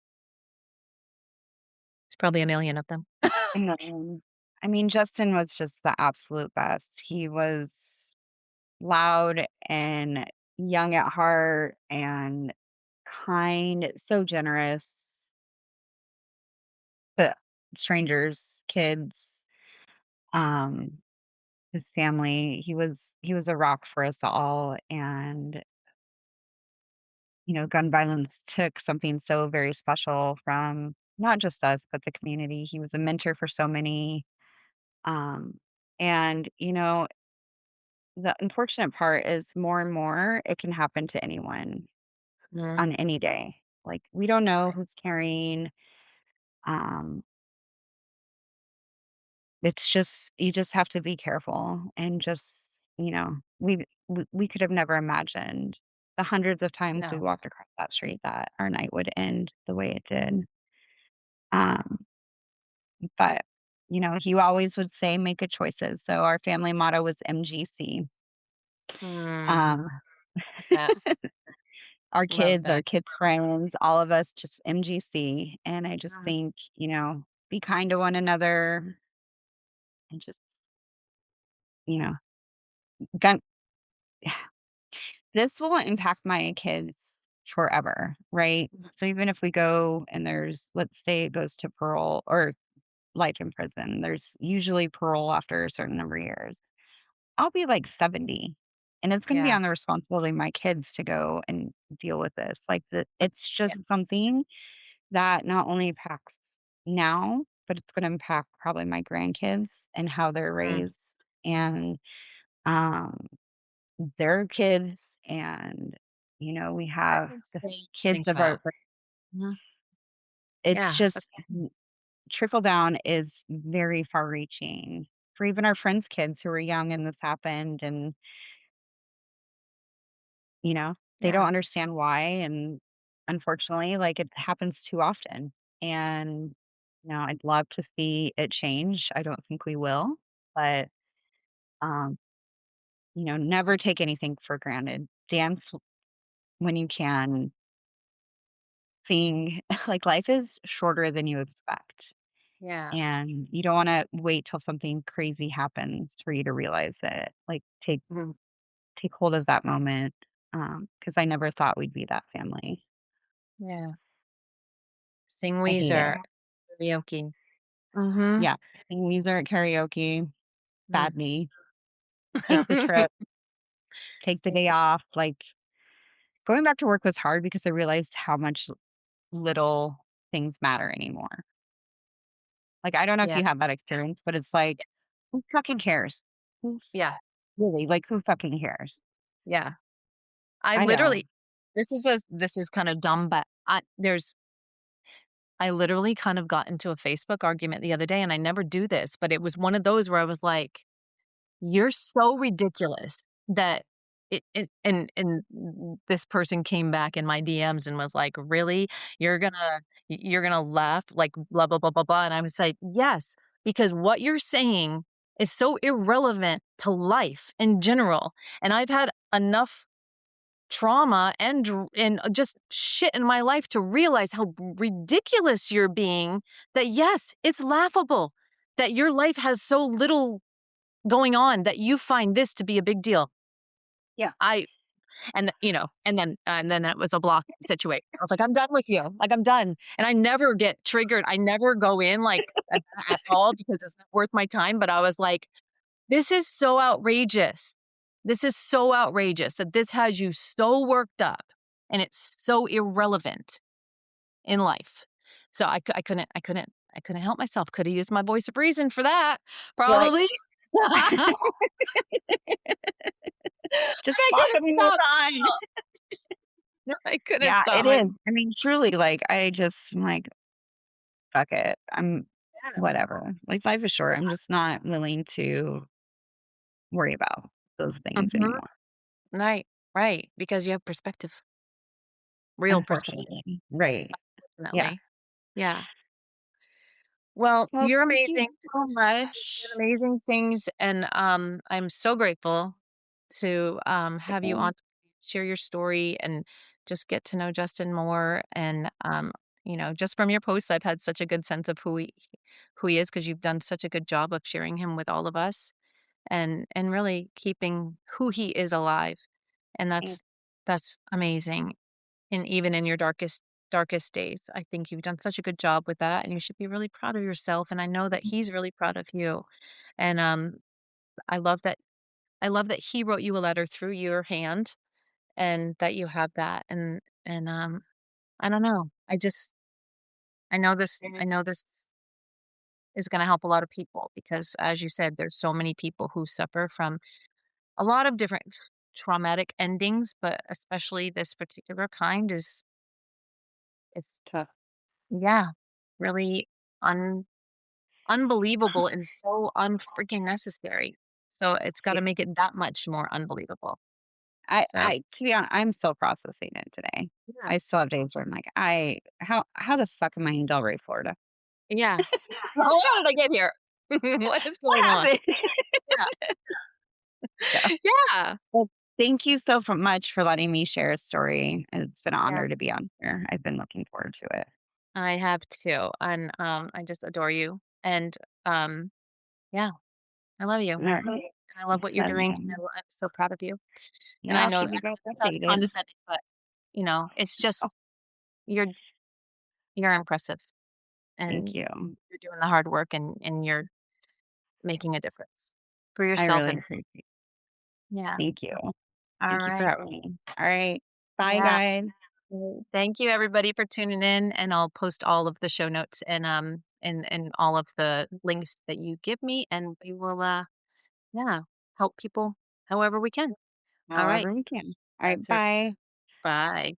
It's probably a million of them. And, I mean, Justin was just the absolute best. He was loud and young at heart and kind, so generous to strangers, kids, um, his family. He was a rock for us all. And, gun violence took something so very special from not just us, but the community. He was a mentor for so many. Um, and, the unfortunate part is more and more it can happen to anyone Mm, on any day. Like, we don't know who's carrying. Um, it's just you just have to be careful and just, we could have never imagined the hundreds of times we no. walked across that street that our night would end the way it did. Um, but he always would say make good choices. So our family motto was MGC. Mm, Um, yeah, love our that. kids' friends, all of us just MGC. And I just Mhm. think, be kind to one another and just, you know, gun this will impact my kids forever, right? So even if we go and let's say it goes to parole or life in prison, there's usually parole after a certain number of years. I'll be like 70 and it's going to be Yeah, on the responsibility of my kids to go and deal with this. Like it's yeah, just something that not only impacts now, but it's going to impact probably my grandkids and how they're mm, raised and um their kids. And we that's have the insane to kids think of our about. Mhm. it's Yeah, just trickle down is very far reaching for even our friends kids who were young and this happened. And they yeah, don't understand why. And unfortunately, like, it happens too often. And I'd love to see it change. I don't think we will, but um never take anything for granted. Dance when you can. Sing. Like, life is shorter than you expect. yeah, And you don't wanna wait till something crazy happens for you to realize it. Like, mhm, take hold of that moment, because I never thought we'd be that family. yeah. Sing I hate it. Weezer, karaoke. Mhm. Yeah. Sing Weezer at karaoke, Mm. bad me, take the trip, take the day off. Like, going back to work was hard because I realized how much little things matter anymore. Like, I don't know if Yeah, you have that experience, but it's like, who fucking cares? Who yeah, really, like, who fucking cares? yeah. I I literally don't. this is kind of dumb, but I literally kind of got into a Facebook argument the other day, and I never do this, but it was one of those where I was like, "You're so ridiculous that this person came back in my DMs and was like, "Really? You're gonna laugh like blah blah blah blah blah." And I was like, "Yes, because what you're saying is so irrelevant to life in general. And I've had enough trauma and just shit in my life to realize how ridiculous you're being that yes, it's laughable that your life has so little going on that you find this to be a big deal. Yeah. I and then it was a block situation. I was like, "I'm done with you. Like, I'm done." And I never get triggered. I never go in, like, at all because it's not worth my time, but I was like, "This is so outrageous. This is so outrageous that this has you so worked up, and it's so irrelevant in life." So I couldn't help myself. Coulda used my voice of reason for that, Right. probably. Just I fucking couldn't move stop. on. I couldn't Yeah, stop. it is. I mean, truly, like, I'm like, "Fuck it." whatever. Like, life is short. I'm just not willing to worry about those things Mhm. anymore, Right, right, because you have perspective, real perspective, unfortunately. Right. Yeah. definitely. Yeah. Well, Well, you're thank you amazing. so Doing much. amazing things, and, I'm so grateful to, have you on to share your story and just get to know Justin more, and, just from your posts, I've had such a good sense of who he is because 'cause you've done such a good job of sharing him with all of us and really keeping who he is alive, and Thank that's amazing. And even in your darkest days, I think you've done such a good job with that, and you should be really proud of yourself, and I know that he's really proud of you. And, I love that I love that he wrote you a letter through your hand and that you have that, and I don't know. I know this is gonna help a lot of people because, as you said, there's so many people who suffer from a lot of different traumatic endings, but especially this particular kind is tough. yeah, really un unbelievable and so unfreaking necessary. So it's Yeah. gotta make it that much more unbelievable. So, To be honest, I'm still processing it today. yeah. I still have days where I'm like, how the fuck am I in Delray, Florida? Yeah. Well, how did I get here? What is What going on? happened? Yeah. Yeah. Yeah. Well, thank you so much for letting me share a story. It's been an Yeah. honor to be on here. I've been looking forward to it. I have too, and, I just adore you, and, yeah, I love you, All right. and I love what you're Love doing. you. I'm so proud of you, and Yeah, I I'll know keep that you guys that sounds updated. condescending, but, it's Oh, just you're you're impressive, thank and you. you're doing the hard work, and you're making a difference for I yourself really and appreciate. yeah. Thank you. All Thank you for right. having me. All right. Bye, Yeah. guys. Thank you everybody for tuning in, and I'll post all of the show notes and all of the links that you give me, and we will, yeah, help people however we can. All right. However we can. All right. That's right. Bye. Bye.